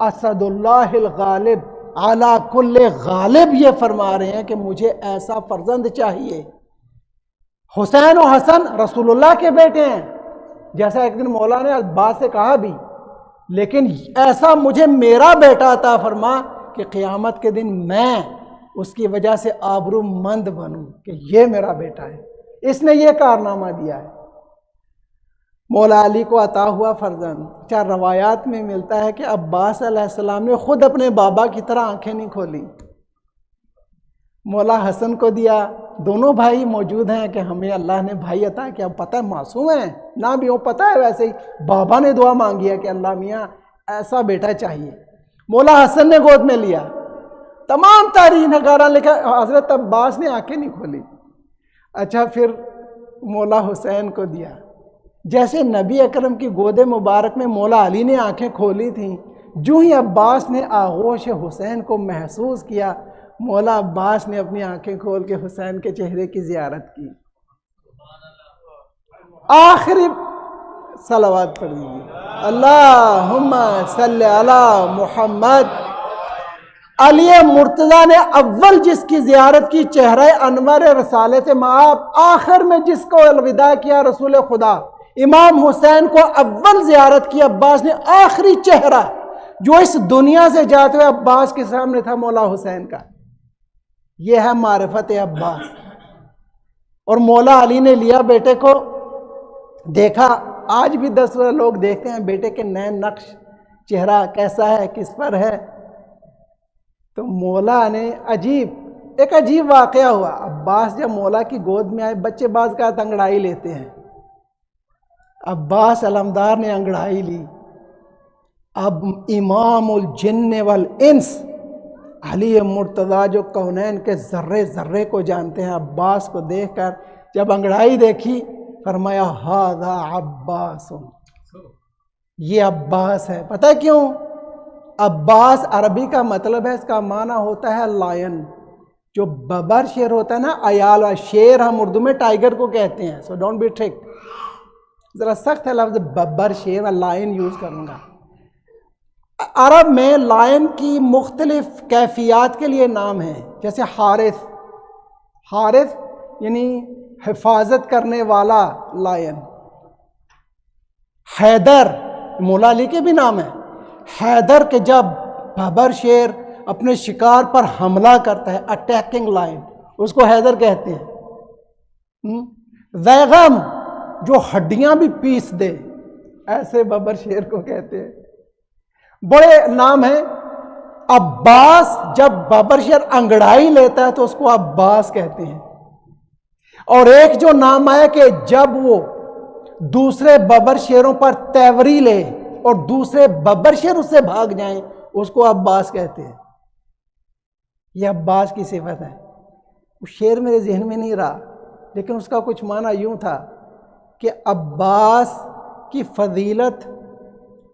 اسد اللہ الغالب علی کل غالب یہ فرما رہے ہیں کہ مجھے ایسا فرزند چاہیے. حسین و حسن رسول اللہ کے بیٹے ہیں، جیسا ایک دن مولا نے عباس سے کہا بھی، لیکن ایسا مجھے میرا بیٹا عطا فرما کہ قیامت کے دن میں اس کی وجہ سے آبرو مند بنوں کہ یہ میرا بیٹا ہے، اس نے یہ کارنامہ دیا ہے. مولا علی کو عطا ہوا فرزند. چار روایات میں ملتا ہے کہ عباس علیہ السلام نے خود اپنے بابا کی طرح آنکھیں نہیں کھولی. مولا حسن کو دیا، دونوں بھائی موجود ہیں کہ ہمیں اللہ نے بھائی عطا کیا. پتہ ہے معصوم ہیں نہ بھی ہو، پتہ ہے ویسے ہی بابا نے دعا مانگی ہے کہ اللہ میاں ایسا بیٹا چاہیے. مولا حسن نے گود میں لیا، تمام تاریخ نگارہ لکھا حضرت عباس نے آنکھیں نہیں کھولی. اچھا پھر مولا حسین کو دیا. جیسے نبی اکرم کی گود مبارک میں مولا علی نے آنکھیں کھولی تھیں، جو ہی عباس نے آغوش حسین کو محسوس کیا، مولا عباس نے اپنی آنکھیں کھول کے حسین کے چہرے کی زیارت کی. آخری صلوات پڑھ لیجیے. اللہم صلی علی محمد علی مرتضیٰ نے اول جس کی زیارت کی چہرہ انور رسالے سے مآب، آخر میں جس کو الوداع کیا رسول خدا، امام حسین کو اول زیارت کی عباس نے، آخری چہرہ جو اس دنیا سے جاتے ہوئے عباس کے سامنے تھا مولا حسین کا. یہ ہے معرفت عباس. اور مولا علی نے لیا بیٹے کو، دیکھا. آج بھی 10 لوگ دیکھتے ہیں بیٹے کے نئے نقش، چہرہ کیسا ہے، کس پر ہے. تو مولا نے ایک عجیب واقعہ ہوا. عباس جب مولا کی گود میں آئے، بچے بعض کا انگڑائی لیتے ہیں، عباس علمدار نے انگڑائی لی. اب امام الجن والانس علی مرتضیٰ جو کونین کے ذرے ذرے کو جانتے ہیں، عباس کو دیکھ کر جب انگڑائی دیکھی فرمایا ھذا عباس، یہ عباس ہے. پتہ کیوں؟ عباس عربی کا مطلب ہے، اس کا معنی ہوتا ہے لائن. جو ببر شیر ہوتا ہے نا، عیال شیر ہم اردو میں ٹائیگر کو کہتے ہیں. سو ڈونٹ بی ٹرک، ذرا سخت ہے لفظ ببر شیر، میں لائن یوز کروں گا. عرب میں لائن کی مختلف کیفیات کے لیے نام ہیں، جیسے حارث. حارث یعنی حفاظت کرنے والا لائن. حیدر مولا علی کے بھی نام ہے. حیدر کے جب ببر شیر اپنے شکار پر حملہ کرتا ہے، اٹیکنگ لائن، اس کو حیدر کہتے ہیں. ذیغم جو ہڈیاں بھی پیس دے، ایسے ببر شیر کو کہتے ہیں. بڑے نام ہیں. عباس جب ببر شیر انگڑائی لیتا ہے تو اس کو عباس کہتے ہیں. اور ایک جو نام آیا کہ جب وہ دوسرے ببر شیروں پر تیوری لے اور دوسرے ببر شیر اس سے بھاگ جائیں، اس کو عباس کہتے ہیں. یہ عباس کی صفت ہے. وہ شیر میرے ذہن میں نہیں رہا، لیکن اس کا کچھ معنی یوں تھا کہ عباس کی فضیلت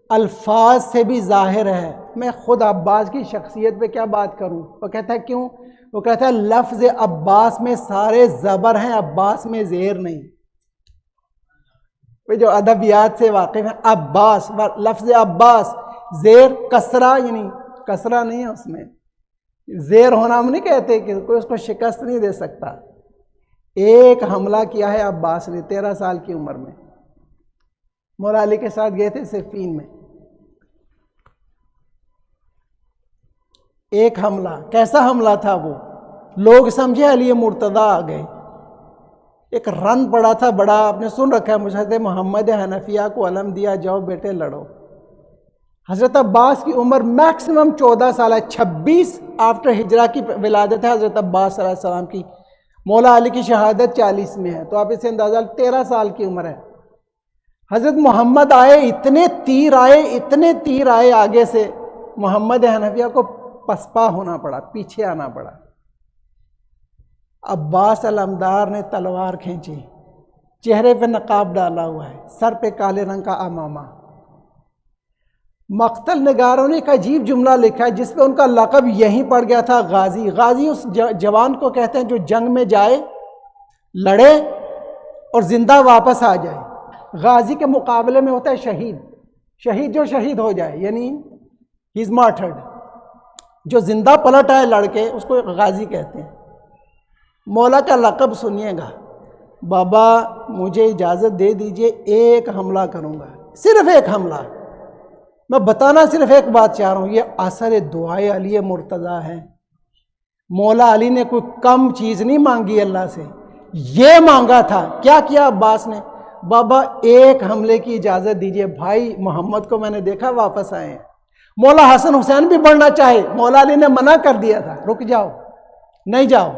الفاظ سے بھی ظاہر ہے. میں خود عباس کی شخصیت پہ کیا بات کروں. وہ کہتا ہے کیوں؟ وہ کہتا ہے لفظ عباس میں سارے زبر ہیں، عباس میں زیر نہیں. جو ادبیات سے واقف ہیں، عباس لفظ عباس زیر کسرہ، یعنی کسرہ نہیں ہے اس میں، زیر ہونا ہم نہیں کہتے کہ کوئی اس کو شکست نہیں دے سکتا. ایک حملہ کیا ہے عباس نے 13 سال کی عمر میں. مولا علی کے ساتھ گئے تھے صفین میں. ایک حملہ، کیسا حملہ تھا وہ؟ لوگ سمجھے علی مرتضیٰ آ گئے. ایک رن پڑا تھا بڑا، آپ نے سن رکھا ہے، حضرت محمد حنفیہ کو علم دیا، جاؤ بیٹے لڑو. حضرت عباس کی عمر میکسیمم 14 سال ہے. 26 آفٹر ہجرہ کی ولادت ہے حضرت عباس صلی اللہ علیہ وسلم کی. مولا علی کی شہادت 40 میں ہے، تو آپ اسے اندازہ 13 سال کی عمر ہے. حضرت محمد آئے، اتنے تیر آئے آگے سے، محمد حنفیہ کو پسپا ہونا پڑا، پیچھے آنا پڑا. عباس علمدار نے تلوار کھینچی، چہرے پہ نقاب ڈالا ہوا ہے، سر پہ کالے رنگ کا امامہ. مقتل نگاروں نے ایک عجیب جملہ لکھا ہے جس پہ ان کا لقب یہیں پڑ گیا تھا، غازی. غازی اس جوان کو کہتے ہیں جو جنگ میں جائے، لڑے اور زندہ واپس آ جائے. غازی کے مقابلے میں ہوتا ہے شہید. شہید جو شہید ہو جائے، یعنی ہی از مارٹرڈ. جو زندہ پلٹ آئے لڑ کے، اس کو غازی کہتے ہیں. مولا کا لقب سنیے گا. بابا مجھے اجازت دے دیجئے، ایک حملہ کروں گا، صرف ایک حملہ. میں بتانا صرف ایک بات چاہ رہا ہوں، یہ اثر دعائے علی مرتضیٰ ہے. مولا علی نے کوئی کم چیز نہیں مانگی اللہ سے، یہ مانگا تھا. کیا کیا عباس نے؟ بابا ایک حملے کی اجازت دیجئے، بھائی محمد کو میں نے دیکھا واپس آئے ہیں. مولا حسن حسین بھی بڑھنا چاہے، مولا علی نے منع کر دیا تھا، رک جاؤ، نہیں جاؤ،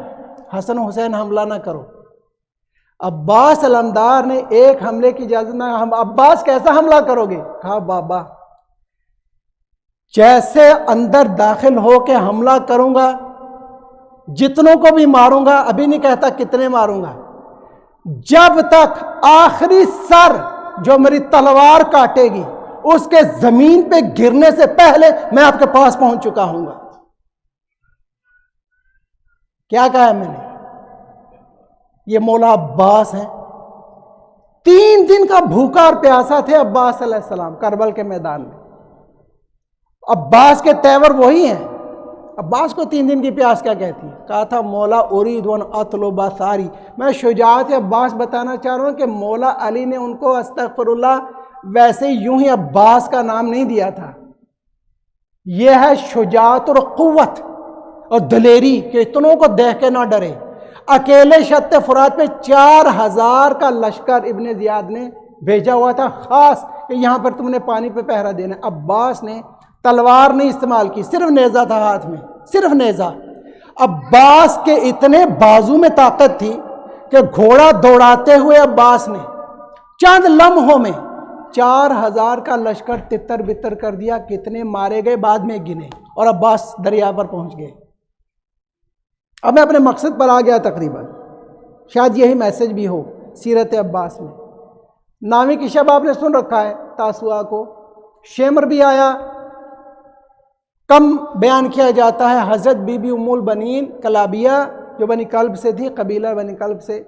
حسن حسین حملہ نہ کرو. عباس علمدار نے ایک حملے کی اجازت نہ. عباس کیسا حملہ کرو گے؟ کہا بابا جیسے اندر داخل ہو کے حملہ کروں گا، جتنوں کو بھی ماروں گا، ابھی نہیں کہتا کتنے ماروں گا، جب تک آخری سر جو میری تلوار کاٹے گی اس کے زمین پہ گرنے سے پہلے میں آپ کے پاس پہنچ چکا ہوں گا. کیا کہا ہے میں نے؟ یہ مولا عباس ہیں. 3 دن کا بھوکا اور پیاسا تھے عباس علیہ السلام کربل کے میدان میں. عباس کے تیور وہی ہیں. عباس کو 3 دن کی پیاس کیا کہتی ہے؟ کہا تھا مولا ارید ان اطلب ثاری، میں شجاعت عباس بتانا چاہ رہا ہوں کہ مولا علی نے ان کو استغفر اللہ ویسے یوں ہی عباس کا نام نہیں دیا تھا، یہ ہے شجاعت اور قوت اور دلیری کہ اتنوں کو دیکھ کے نہ ڈرے۔ اکیلے شط فرات پہ 4000 کا لشکر ابن زیاد نے بھیجا ہوا تھا خاص کہ یہاں پر تم نے پانی پہ پہرا دینا۔ عباس نے تلوار نہیں استعمال کی، صرف نیزہ تھا ہاتھ میں، صرف نیزہ۔ عباس کے اتنے بازو میں طاقت تھی کہ گھوڑا دوڑاتے ہوئے عباس نے چند لمحوں میں 4000 کا لشکر تتر بتر کر دیا۔ کتنے مارے گئے بعد میں گنے، اور عباس دریا پر پہنچ گئے۔ اب میں اپنے مقصد پر آ گیا تقریباً، شاید یہی میسج بھی ہو سیرت عباس میں۔ 9ویں کی شب آپ نے سن رکھا ہے تاسوعا کو، شمر بھی آیا، کم بیان کیا جاتا ہے حضرت بی بی ام البنین کلابیہ جو بنی کلب سے تھی، قبیلہ بنی کلب سے،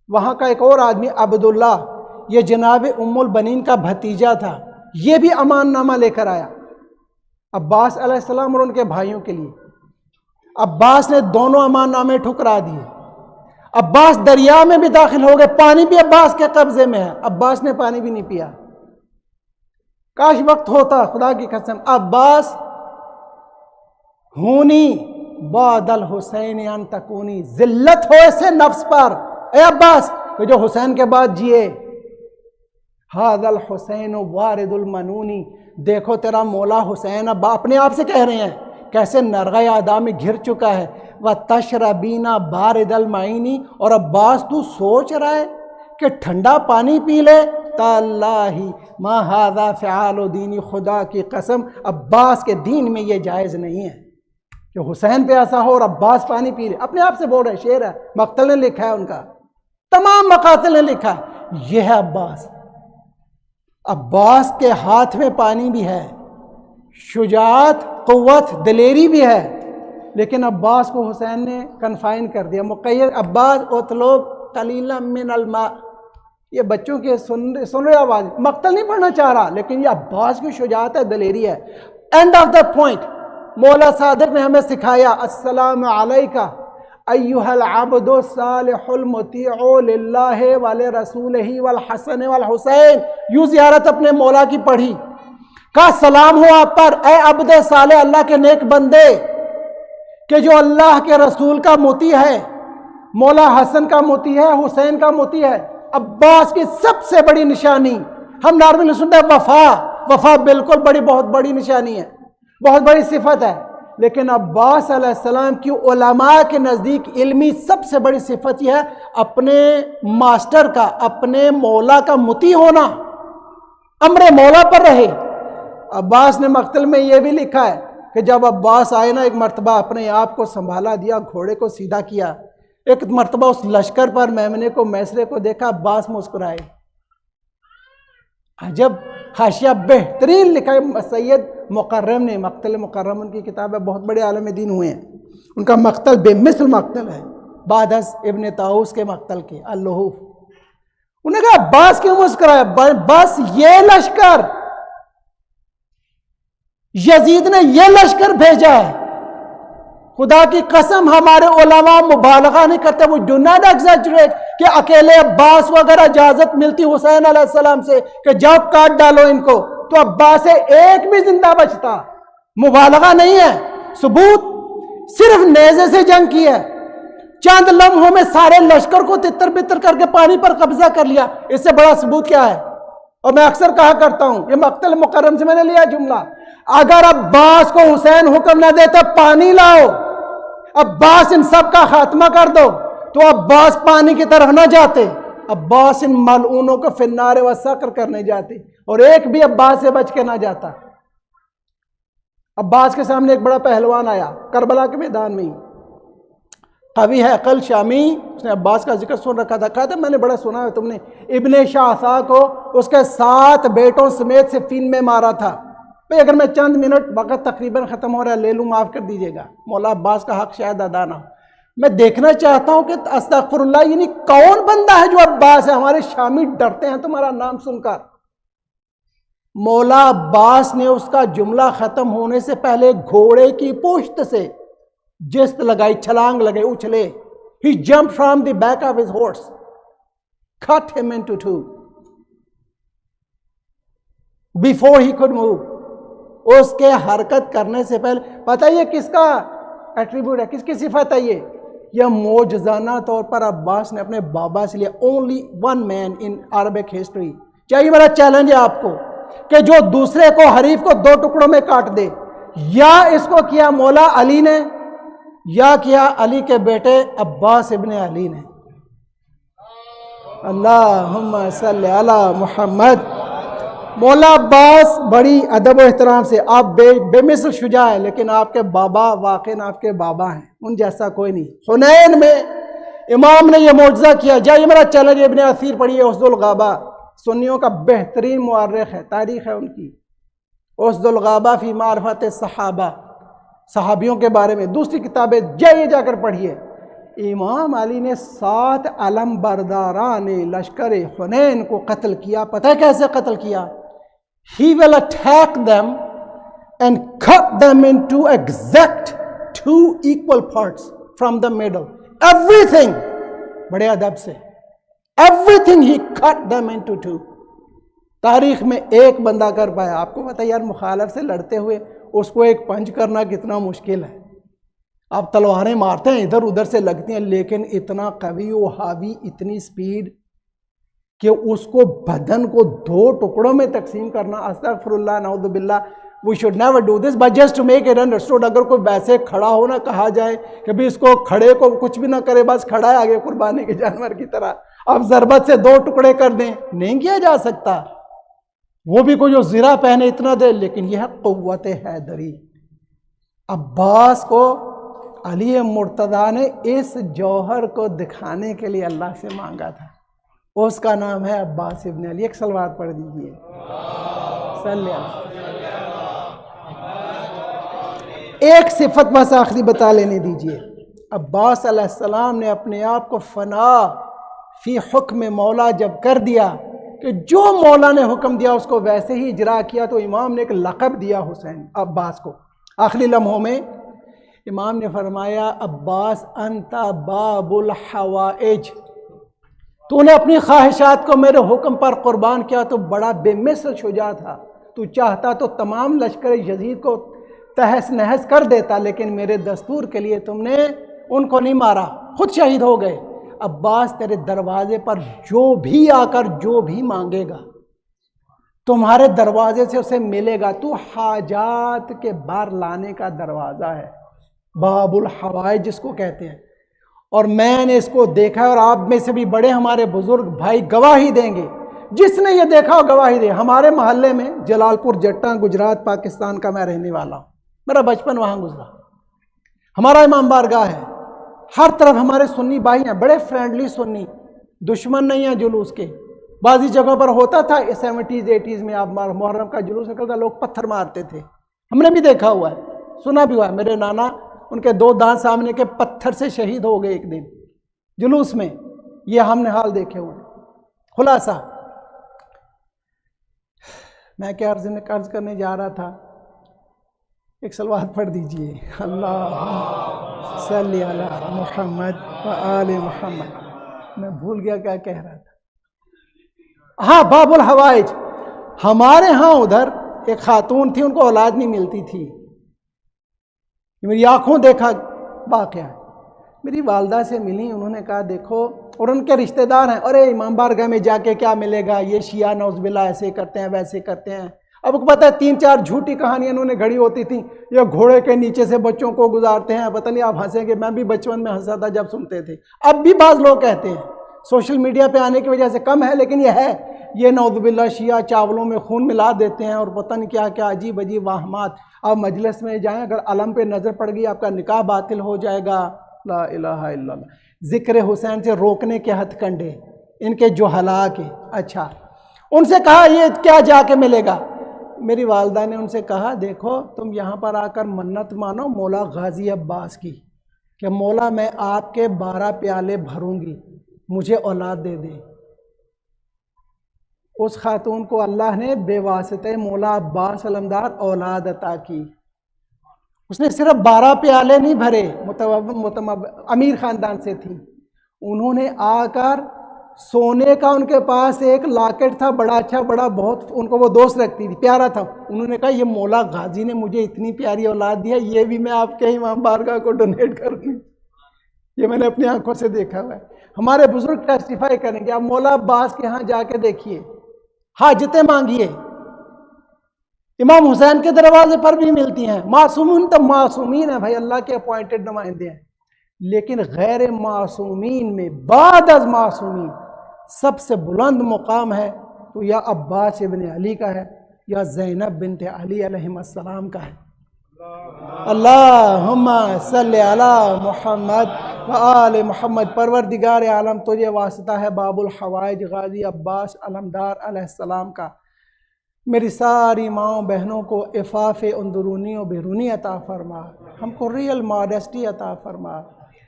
وہاں کا ایک اور آدمی عبداللہ، یہ جناب ام البنین کا بھتیجا تھا، یہ بھی امان نامہ لے کر آیا عباس علیہ السلام اور ان کے بھائیوں کے لیے۔ عباس نے دونوں امان نامے ٹھکرا دیے۔ عباس دریا میں بھی داخل ہو گئے، پانی بھی عباس کے قبضے میں ہے، عباس نے پانی بھی نہیں پیا۔ کاش وقت ہوتا، خدا کی قسم، عباس ہونی بعد الحسین ان تکونی، ذلت ہو اسے نفس پر، اے عباس کہ جو حسین کے بعد جیے۔ ھذا الحسین وارد المنونی، دیکھو تیرا مولا حسین اب اپنے آپ سے کہہ رہے ہیں کیسے نرغہ ادا میں گھر چکا ہے۔ وَتَشْرَبِينَ بَارِدَ الْمَعِينِ، اور عباس تو سوچ رہا ہے کہ ٹھنڈا پانی پی لے، تاللہ ما ھذا فعال دینی، خدا کی قسم عباس کے دین میں یہ جائز نہیں ہے کہ حسین پہ ایسا ہو اور عباس پانی پی لے۔ اپنے آپ سے بول رہے، شعر ہے، مقتل نے لکھا ہے، ان کا تمام مقاتل نے لکھا ہے، یہ ہے عباس۔ عباس کے ہاتھ میں پانی بھی ہے، شجاعت، قوت، دلیری بھی ہے، لیکن عباس کو حسین نے کنفائن کر دیا، مقید۔ عباس اطلب قلیلا من الماء، یہ بچوں کے سن رہے آواز، مقتل نہیں پڑھنا چاہ رہا، لیکن یہ عباس کی شجاعت ہے، دلیری ہے۔ اینڈ آف دا پوائنٹ، مولا صادق نے ہمیں سکھایا، السلام علیکہ ایہا العبد الصالح المطیع للہ ولرسولہ والحسن والحسین۔ یوں زیارت اپنے مولا کی پڑھی، کہا سلام ہو آپ پر اے عبد صالح، اللہ کے نیک بندے کہ جو اللہ کے رسول کا مطیع ہے، مولا حسن کا مطیع ہے، حسین کا مطیع ہے۔ عباس کی سب سے بڑی نشانی، ہم نارملی سنتے ہیں وفا، وفا بالکل بہت بڑی نشانی ہے، بہت بڑی صفت ہے، لیکن عباس علیہ السلام کی علماء کے نزدیک علمی سب سے بڑی صفت یہ ہے اپنے ماسٹر کا، اپنے مولا کا مطیع ہونا، امر مولا پر رہے۔ عباس نے مقتل میں یہ بھی لکھا ہے کہ جب عباس آئے نا، ایک مرتبہ اپنے آپ کو سنبھالا دیا، گھوڑے کو سیدھا کیا، ایک مرتبہ اس لشکر پر میمنے کو، میسرے کو دیکھا، عباس مسکرائے۔ عجب حاشیہ بہترین لکھا ہے سید مقرم نے، مقتل مقرم ان کی کتاب ہے، بہت بڑے عالم دین ہوئے ہیں، ان کا مقتل بے مثل مقتل ہے بعد از ابن طاؤس کے مقتل کے، اللحوف۔ انہوں نے کہا عباس کیوں مسکرایا؟ بس یہ لشکر، یزید نے یہ لشکر بھیجا ہے، خدا کی قسم ہمارے علماء مبالغہ نہیں کرتے، وہ ڈو ناٹ ایگزیجریٹ کہ اکیلے عباس کو اگر اجازت ملتی حسین علیہ السلام سے کہ جاؤ کاٹ ڈالو ان کو، تو عباس سے ایک بھی زندہ بچتا۔ مبالغہ نہیں ہے، ثبوت صرف نیزے سے جنگ کی ہے، چند لمحوں میں سارے لشکر کو تتر بتر کر کے پانی پر قبضہ کر لیا، اس سے بڑا ثبوت کیا ہے؟ اور میں اکثر کہا کرتا ہوں، یہ مقتل مقرم سے میں نے لیا جملہ، اگر عباس کو حسین حکم نہ دیتا پانی لاؤ، عباس ان سب کا خاتمہ کر دو، تو عباس پانی کی طرف نہ جاتے، عباس ان ملعونوں کو فی النار والسقر کرنے جاتے، اور ایک بھی عباس سے بچ کے نہ جاتا۔ عباس کے سامنے ایک بڑا پہلوان آیا کربلا کے میدان میں، قوی ہے عقل، شامی، اس نے عباس کا ذکر سن رکھا تھا، کہا تھا میں نے بڑا سنا ہے تم نے ابن شاہسا کو اس کے 7 بیٹوں سمیت صفین میں مارا تھا۔ بھئی اگر میں چند منٹ، وقت تقریباً ختم ہو رہا ہے، لے لوں، معاف کر دیجئے گا، مولا عباس کا حق شاید ادا نہ ہو۔ میں دیکھنا چاہتا ہوں کہ استغفر اللہ، یعنی کون بندہ ہے جو عباس ہے؟ ہمارے شامی ڈرتے ہیں تمہارا نام سن کر۔ مولا عباس نے اس کا جملہ ختم ہونے سے پہلے گھوڑے کی پشت سے جست لگائی, چھلانگ لگے, اچھلے. He jumped from the back of his horse, cut him into two before he could move. اس کے حرکت کرنے سے پہلے, پتہ یہ کس کا ایٹریبیوٹ ہے, کس کی صفت ہے یہ معجزانہ طور پر عباس نے اپنے بابا سے لیا. only one man in Arabic history. چاہیے میرا چیلنج ہے آپ کو کہ جو دوسرے کو, حریف کو 2 ٹکڑوں میں کاٹ دے, یا اس کو کیا مولا علی نے, یا کیا علی کے بیٹے عباس ابن علی نے. اللہم صلی علی محمد. مولا عباس بڑی ادب و احترام سے, آپ بے مثل شجاع ہیں, لیکن آپ کے بابا واقعی آپ کے بابا ہیں, ان جیسا کوئی نہیں. حنین میں امام نے یہ معجزہ کیا. جائیے میرا چیلنج, ابن اثیر پڑھیے, اسد الغابہ, سنیوں کا بہترین مورخ ہے, تاریخ ہے ان کی. اسد الغابہ فی معرفت صحابہ, صحابیوں کے بارے میں. دوسری کتابیں جائیے جا کر پڑھیے. امام علی نے 7 علم برداران لشکر حنین کو قتل کیا. پتہ ہے کیسے قتل کیا؟ He will attack them and cut them into exact 2 equal parts from the middle. Everything, بڑے ادب سے, everything he cut them into 2. تاریخ میں ایک بندہ کر پایا. آپ کو پتہ ہے یار, مخالف سے لڑتے ہوئے اس کو ایک پنچ کرنا کتنا مشکل ہے. آپ تلواریں مارتے ہیں, ادھر ادھر سے لگتی ہیں, لیکن اتنا قوی و حاوی, اتنی سپیڈ کہ اس کو بدن کو 2 ٹکڑوں میں تقسیم کرنا. استغفر اللہ, نعوذ باللہ, we should never do this, but just to make it understood. اگر کوئی ویسے کھڑا ہو نہ, کہا جائے کہ بھی اس کو کھڑے کو کچھ بھی نہ کرے, بس کھڑا ہے آگے قربانی کے جانور کی طرح, آپ ضربت سے 2 ٹکڑے کر دیں, نہیں کیا جا سکتا. وہ بھی کوئی جو زرہ پہنے اتنا دے, لیکن یہ ہے قوت حیدری. عباس کو علی مرتضیٰ نے اس جوہر کو دکھانے کے لیے اللہ سے مانگا تھا. اس کا نام ہے عباس ابن علی. ایک صلوات پڑھ دیجئے. صلی اللہ. ایک صفت بس آخری بتا لینے دیجئے. عباس علیہ السلام نے اپنے آپ کو فنا فی حکم مولا جب کر دیا کہ جو مولا نے حکم دیا اس کو ویسے ہی اجرا کیا, تو امام نے ایک لقب دیا حسین عباس کو. آخری لمحوں میں امام نے فرمایا, عباس انت باب الحوائج, تو نے اپنی خواہشات کو میرے حکم پر قربان کیا, تو بڑا بے مثل شجاع تھا. تو چاہتا تو تمام لشکر یزید کو تہس نہس کر دیتا, لیکن میرے دستور کے لیے تم نے ان کو نہیں مارا, خود شہید ہو گئے. عباس تیرے دروازے پر جو بھی آ کر جو بھی مانگے گا, تمہارے دروازے سے اسے ملے گا. تو حاجات کے بار لانے کا دروازہ ہے, باب الحوائج جس کو کہتے ہیں. اور میں نے اس کو دیکھا ہے, اور آپ میں سے بھی بڑے ہمارے بزرگ بھائی گواہی دیں گے, جس نے یہ دیکھا ہو گواہی دے. ہمارے محلے میں جلال پور جٹاں گجرات پاکستان کا میں رہنے والا ہوں, میرا بچپن وہاں گزرا. ہمارا امام بارگاہ ہے, ہر طرف ہمارے سنی بھائی ہیں, بڑے فرینڈلی سنی, دشمن نہیں ہیں جلوس کے. بعضی جگہوں پر ہوتا تھا 70s 80s میں, آپ محرم کا جلوس نکلتا, لوگ پتھر مارتے تھے. ہم نے بھی دیکھا ہوا ہے, سنا بھی ہوا ہے. میرے نانا, ان کے 2 دانت سامنے کے پتھر سے شہید ہو گئے ایک دن جلوس میں. یہ ہم نے حال دیکھے ہوئے. خلاصہ میں کیا عرض کرنے جا رہا تھا, ایک صلوات پڑھ دیجئے. اللہ صلی علی محمد و آل محمد. میں بھول گیا کیا کہہ رہا تھا. ہاں, باب الحوائج. ہمارے ہاں ادھر ایک خاتون تھی, ان کو اولاد نہیں ملتی تھی. میری آنکھوں دیکھا واقعہ ہے. میری والدہ سے ملی, انہوں نے کہا دیکھو, اور ان کے رشتہ دار ہیں, ارے امام بارگاہ میں جا کے کیا ملے گا, یہ شیعہ نعوذ باللہ ایسے کرتے ہیں ویسے کرتے ہیں. اب کو پتہ ہے 3-4 جھوٹی کہانیاں انہوں نے گھڑی ہوتی تھیں. یہ گھوڑے کے نیچے سے بچوں کو گزارتے ہیں, پتہ نہیں آپ ہنسیں گے, میں بھی بچپن میں ہنسا تھا جب سنتے تھے. اب بھی بعض لوگ کہتے ہیں, سوشل میڈیا پہ آنے کی وجہ سے کم ہے, لیکن یہ ہے. یہ نعوذ باللہ شیعہ چاولوں میں خون ملا دیتے ہیں, اور پتہ نہیں کیا کیا عجیب عجیب واہمات. آپ مجلس میں جائیں, اگر علم پہ نظر پڑ گئی آپ کا نکاح باطل ہو جائے گا. لا الہ الا اللہ. ذکر حسین سے روکنے کے ہتھ کنڈے ان کے جو ہلاک ہیں. اچھا, ان سے کہا یہ کیا جا کے ملے گا. میری والدہ نے ان سے کہا دیکھو, تم یہاں پر آ کر منت مانو مولا غازی عباس کی, کہ مولا میں آپ کے 12 پیالے بھروں گی, مجھے اولاد دے دیں. اس خاتون کو اللہ نے بے واسطہ مولا عباس علمدار اولاد عطا کی. اس نے صرف 12 پیالے نہیں بھرے، امیر خاندان سے تھی، انہوں نے آ کر سونے کا ان کے پاس ایک لاکٹ تھا بڑا اچھا، بڑا بہت ان کو وہ دوست رکھتی تھی، پیارا تھا، انہوں نے کہا یہ مولا غازی نے مجھے اتنی پیاری اولاد دی ہے، یہ بھی میں آپ کے امام بارگاہ کو ڈونیٹ کر دوں، یہ میں نے اپنی آنکھوں سے دیکھا ہوا ہے۔ ہمارے بزرگ ٹیسٹیفائی کریں گے، آپ مولا عباس کے ہاں جا کے دیکھیے، حاجتیں مانگیے، امام حسین کے دروازے پر بھی ملتی ہیں، معصومین تو معصومین ہیں بھائی، اللہ کے اپوائنٹڈ نمائندے ہیں، لیکن غیر معصومین میں بعد از معصومین سب سے بلند مقام ہے تو یا عباس ابن علی کا ہے یا زینب بنت علی علیہ السلام کا ہے۔ اللہم صلی علی محمد و آل محمد۔ پروردگار عالم تجھے واسطہ ہے باب الحوائج غازی عباس علمدار علیہ السلام کا، میری ساری ماؤں بہنوں کو عفاف اندرونی و بیرونی عطا فرما، ہم کو ریئل ماڈسٹی عطا فرما۔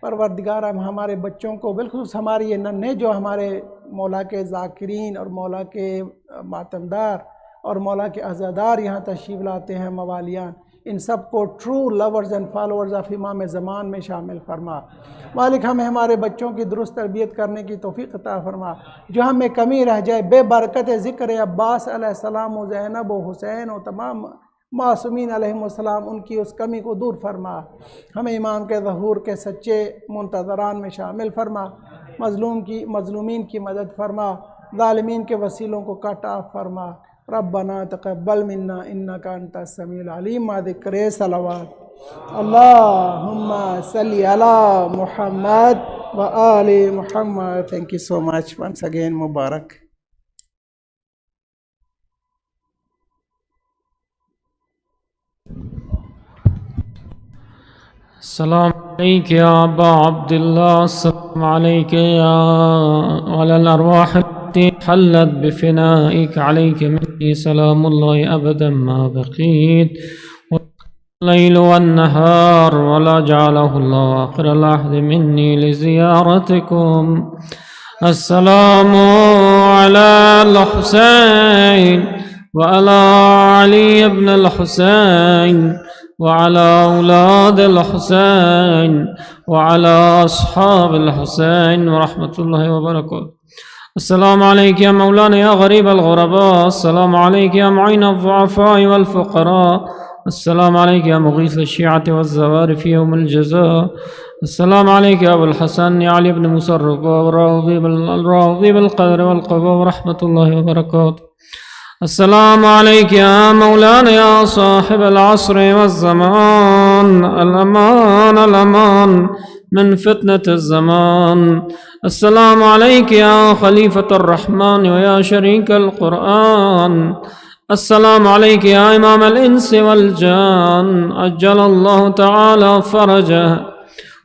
پروردگار ہمارے بچوں کو، بالخصوص ہماری یہ ننھے جو ہمارے مولا کے ذاکرین اور مولا کے ماتمدار اور مولا کے عزادار یہاں تشریف لاتے ہیں، موالیان، ان سب کو true lovers and followers of امام زمان میں شامل فرما۔ مالک ہمیں ہمارے بچوں کی درست تربیت کرنے کی توفیق عطا فرما، جو ہمیں کمی رہ جائے بے برکت ذکر عباس علیہ السلام و زینب و حسین و تمام معصومین علیہم السلام، ان کی اس کمی کو دور فرما، ہمیں امام کے ظہور کے سچے منتظران میں شامل فرما، مظلومین کی مدد فرما، ظالمین کے وسیلوں کو کٹ آف فرما۔ ربنا تقبل منا انک انت السمیع العلیم۔ ما ذکر صلوات اللہم صلی علی محمد و آل محمد۔ Thank you so much once again, مبارک۔ السلام عليك يا أبا عبد الله، السلام عليك يا على الأرواح التي حلت بفنائك، عليك مني سلام الله أبدا ما بقيت، الليل والنهار، ولا جعله الله آخر العهد مني لزيارتكم. السلام على الحسين وعلى علي بن الحسين وعلى أولاد الحسين وعلى أصحاب الحسين ورحمة الله وبركاته. السلام عليك يا مولانا يا غريب الغرباء، السلام عليك يا معين الضعفاء والفقراء، السلام عليك يا مغيث الشيعة والزوار في يوم الجزاء، السلام عليك يا أبو الحسن يا علي بن موسى الراضي بالقدر والقضاء ورحمة الله وبركاته. السلام عليك يا مولانا يا صاحب العصر والزمان، الأمان الأمان من فتنة الزمان. السلام عليك يا خليفة الرحمن ويا شريك القرآن. السلام عليك يا إمام الإنس والجان، أجل الله تعالى فرجه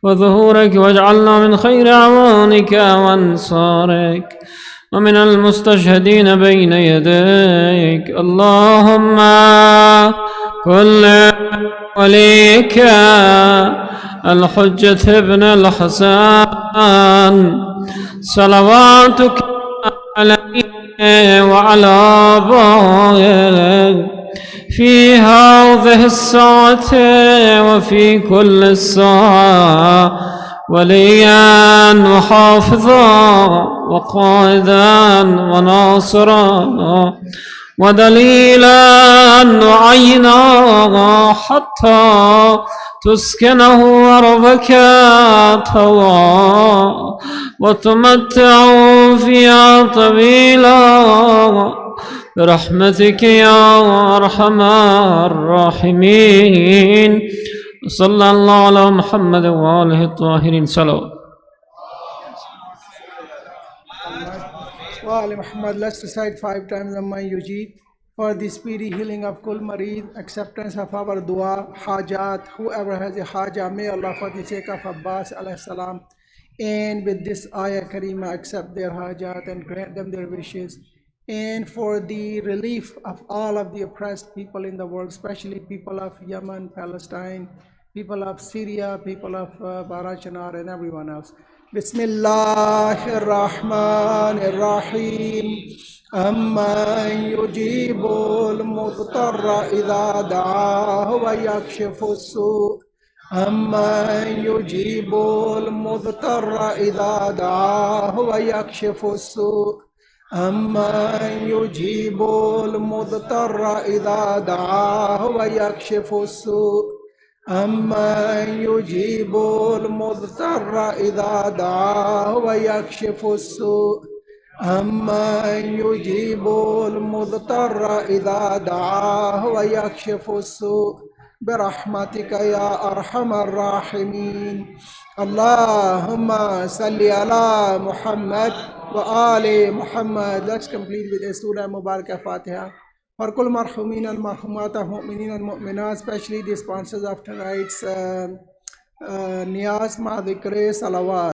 وظهورك، واجعلنا من خير أعوانك وأنصارك ومن المستشهدين بين يديك. اللهم كل وليك الحجة ابن الحسن صلواتك عليه وعلى آبائه في هذه الساعة وفي كل الساعة وليا وحافظا وقائدا وناصرا ودليلا وعينا حتى تسكنه أرضك طوعا وتمتع فيها طويلا برحمتك يا أرحم الراحمين. صلى الله على محمد وآله الطاهرين. صلوات. وآل Muhammad. Let's recite 5 times Amma Yujid for the speedy healing of Kul Marid, acceptance of our dua, hajat, whoever has a haja, may Allah for the sake of Abbas alayhi salam, and with this ayah karima accept their hajat and grant them their wishes, and for the relief of all of the oppressed people in the world, especially people of Yemen, Palestine, people of Syria, people of Barachanar and everyone else. बिस्मिल्लाहिर्रहमानिर्रहीम अम्मन युजीबुल मुज़्तर इज़ा दआहु व यक्शिफुस सूअ अम्मन युजीबुल मुज़्तर इज़ा दआहु व यक्शिफुस सूअ अम्मन युजीबुल मुज़्तर इज़ा दआहु व यक्शिफुस सूअ अम्मन युजीबुल मुज़्तर इज़ा दआहु व यक्शिफुस सूअ अम्मन युजीबुल मुज़्तर इज़ा दआहु व यक्शिफुस सूअ बिरहमतिक या अरहमर राहिमीन। अल्लाहुम्मा सल्लि अला मुहम्मद व आले Muhammad. Let's complete with a surah Mubarakah Fatiha. For kul marhumin al marhumat of mu'minin and mu'minat, especially the sponsors of tonight's Niyaz Madhikre Salawat.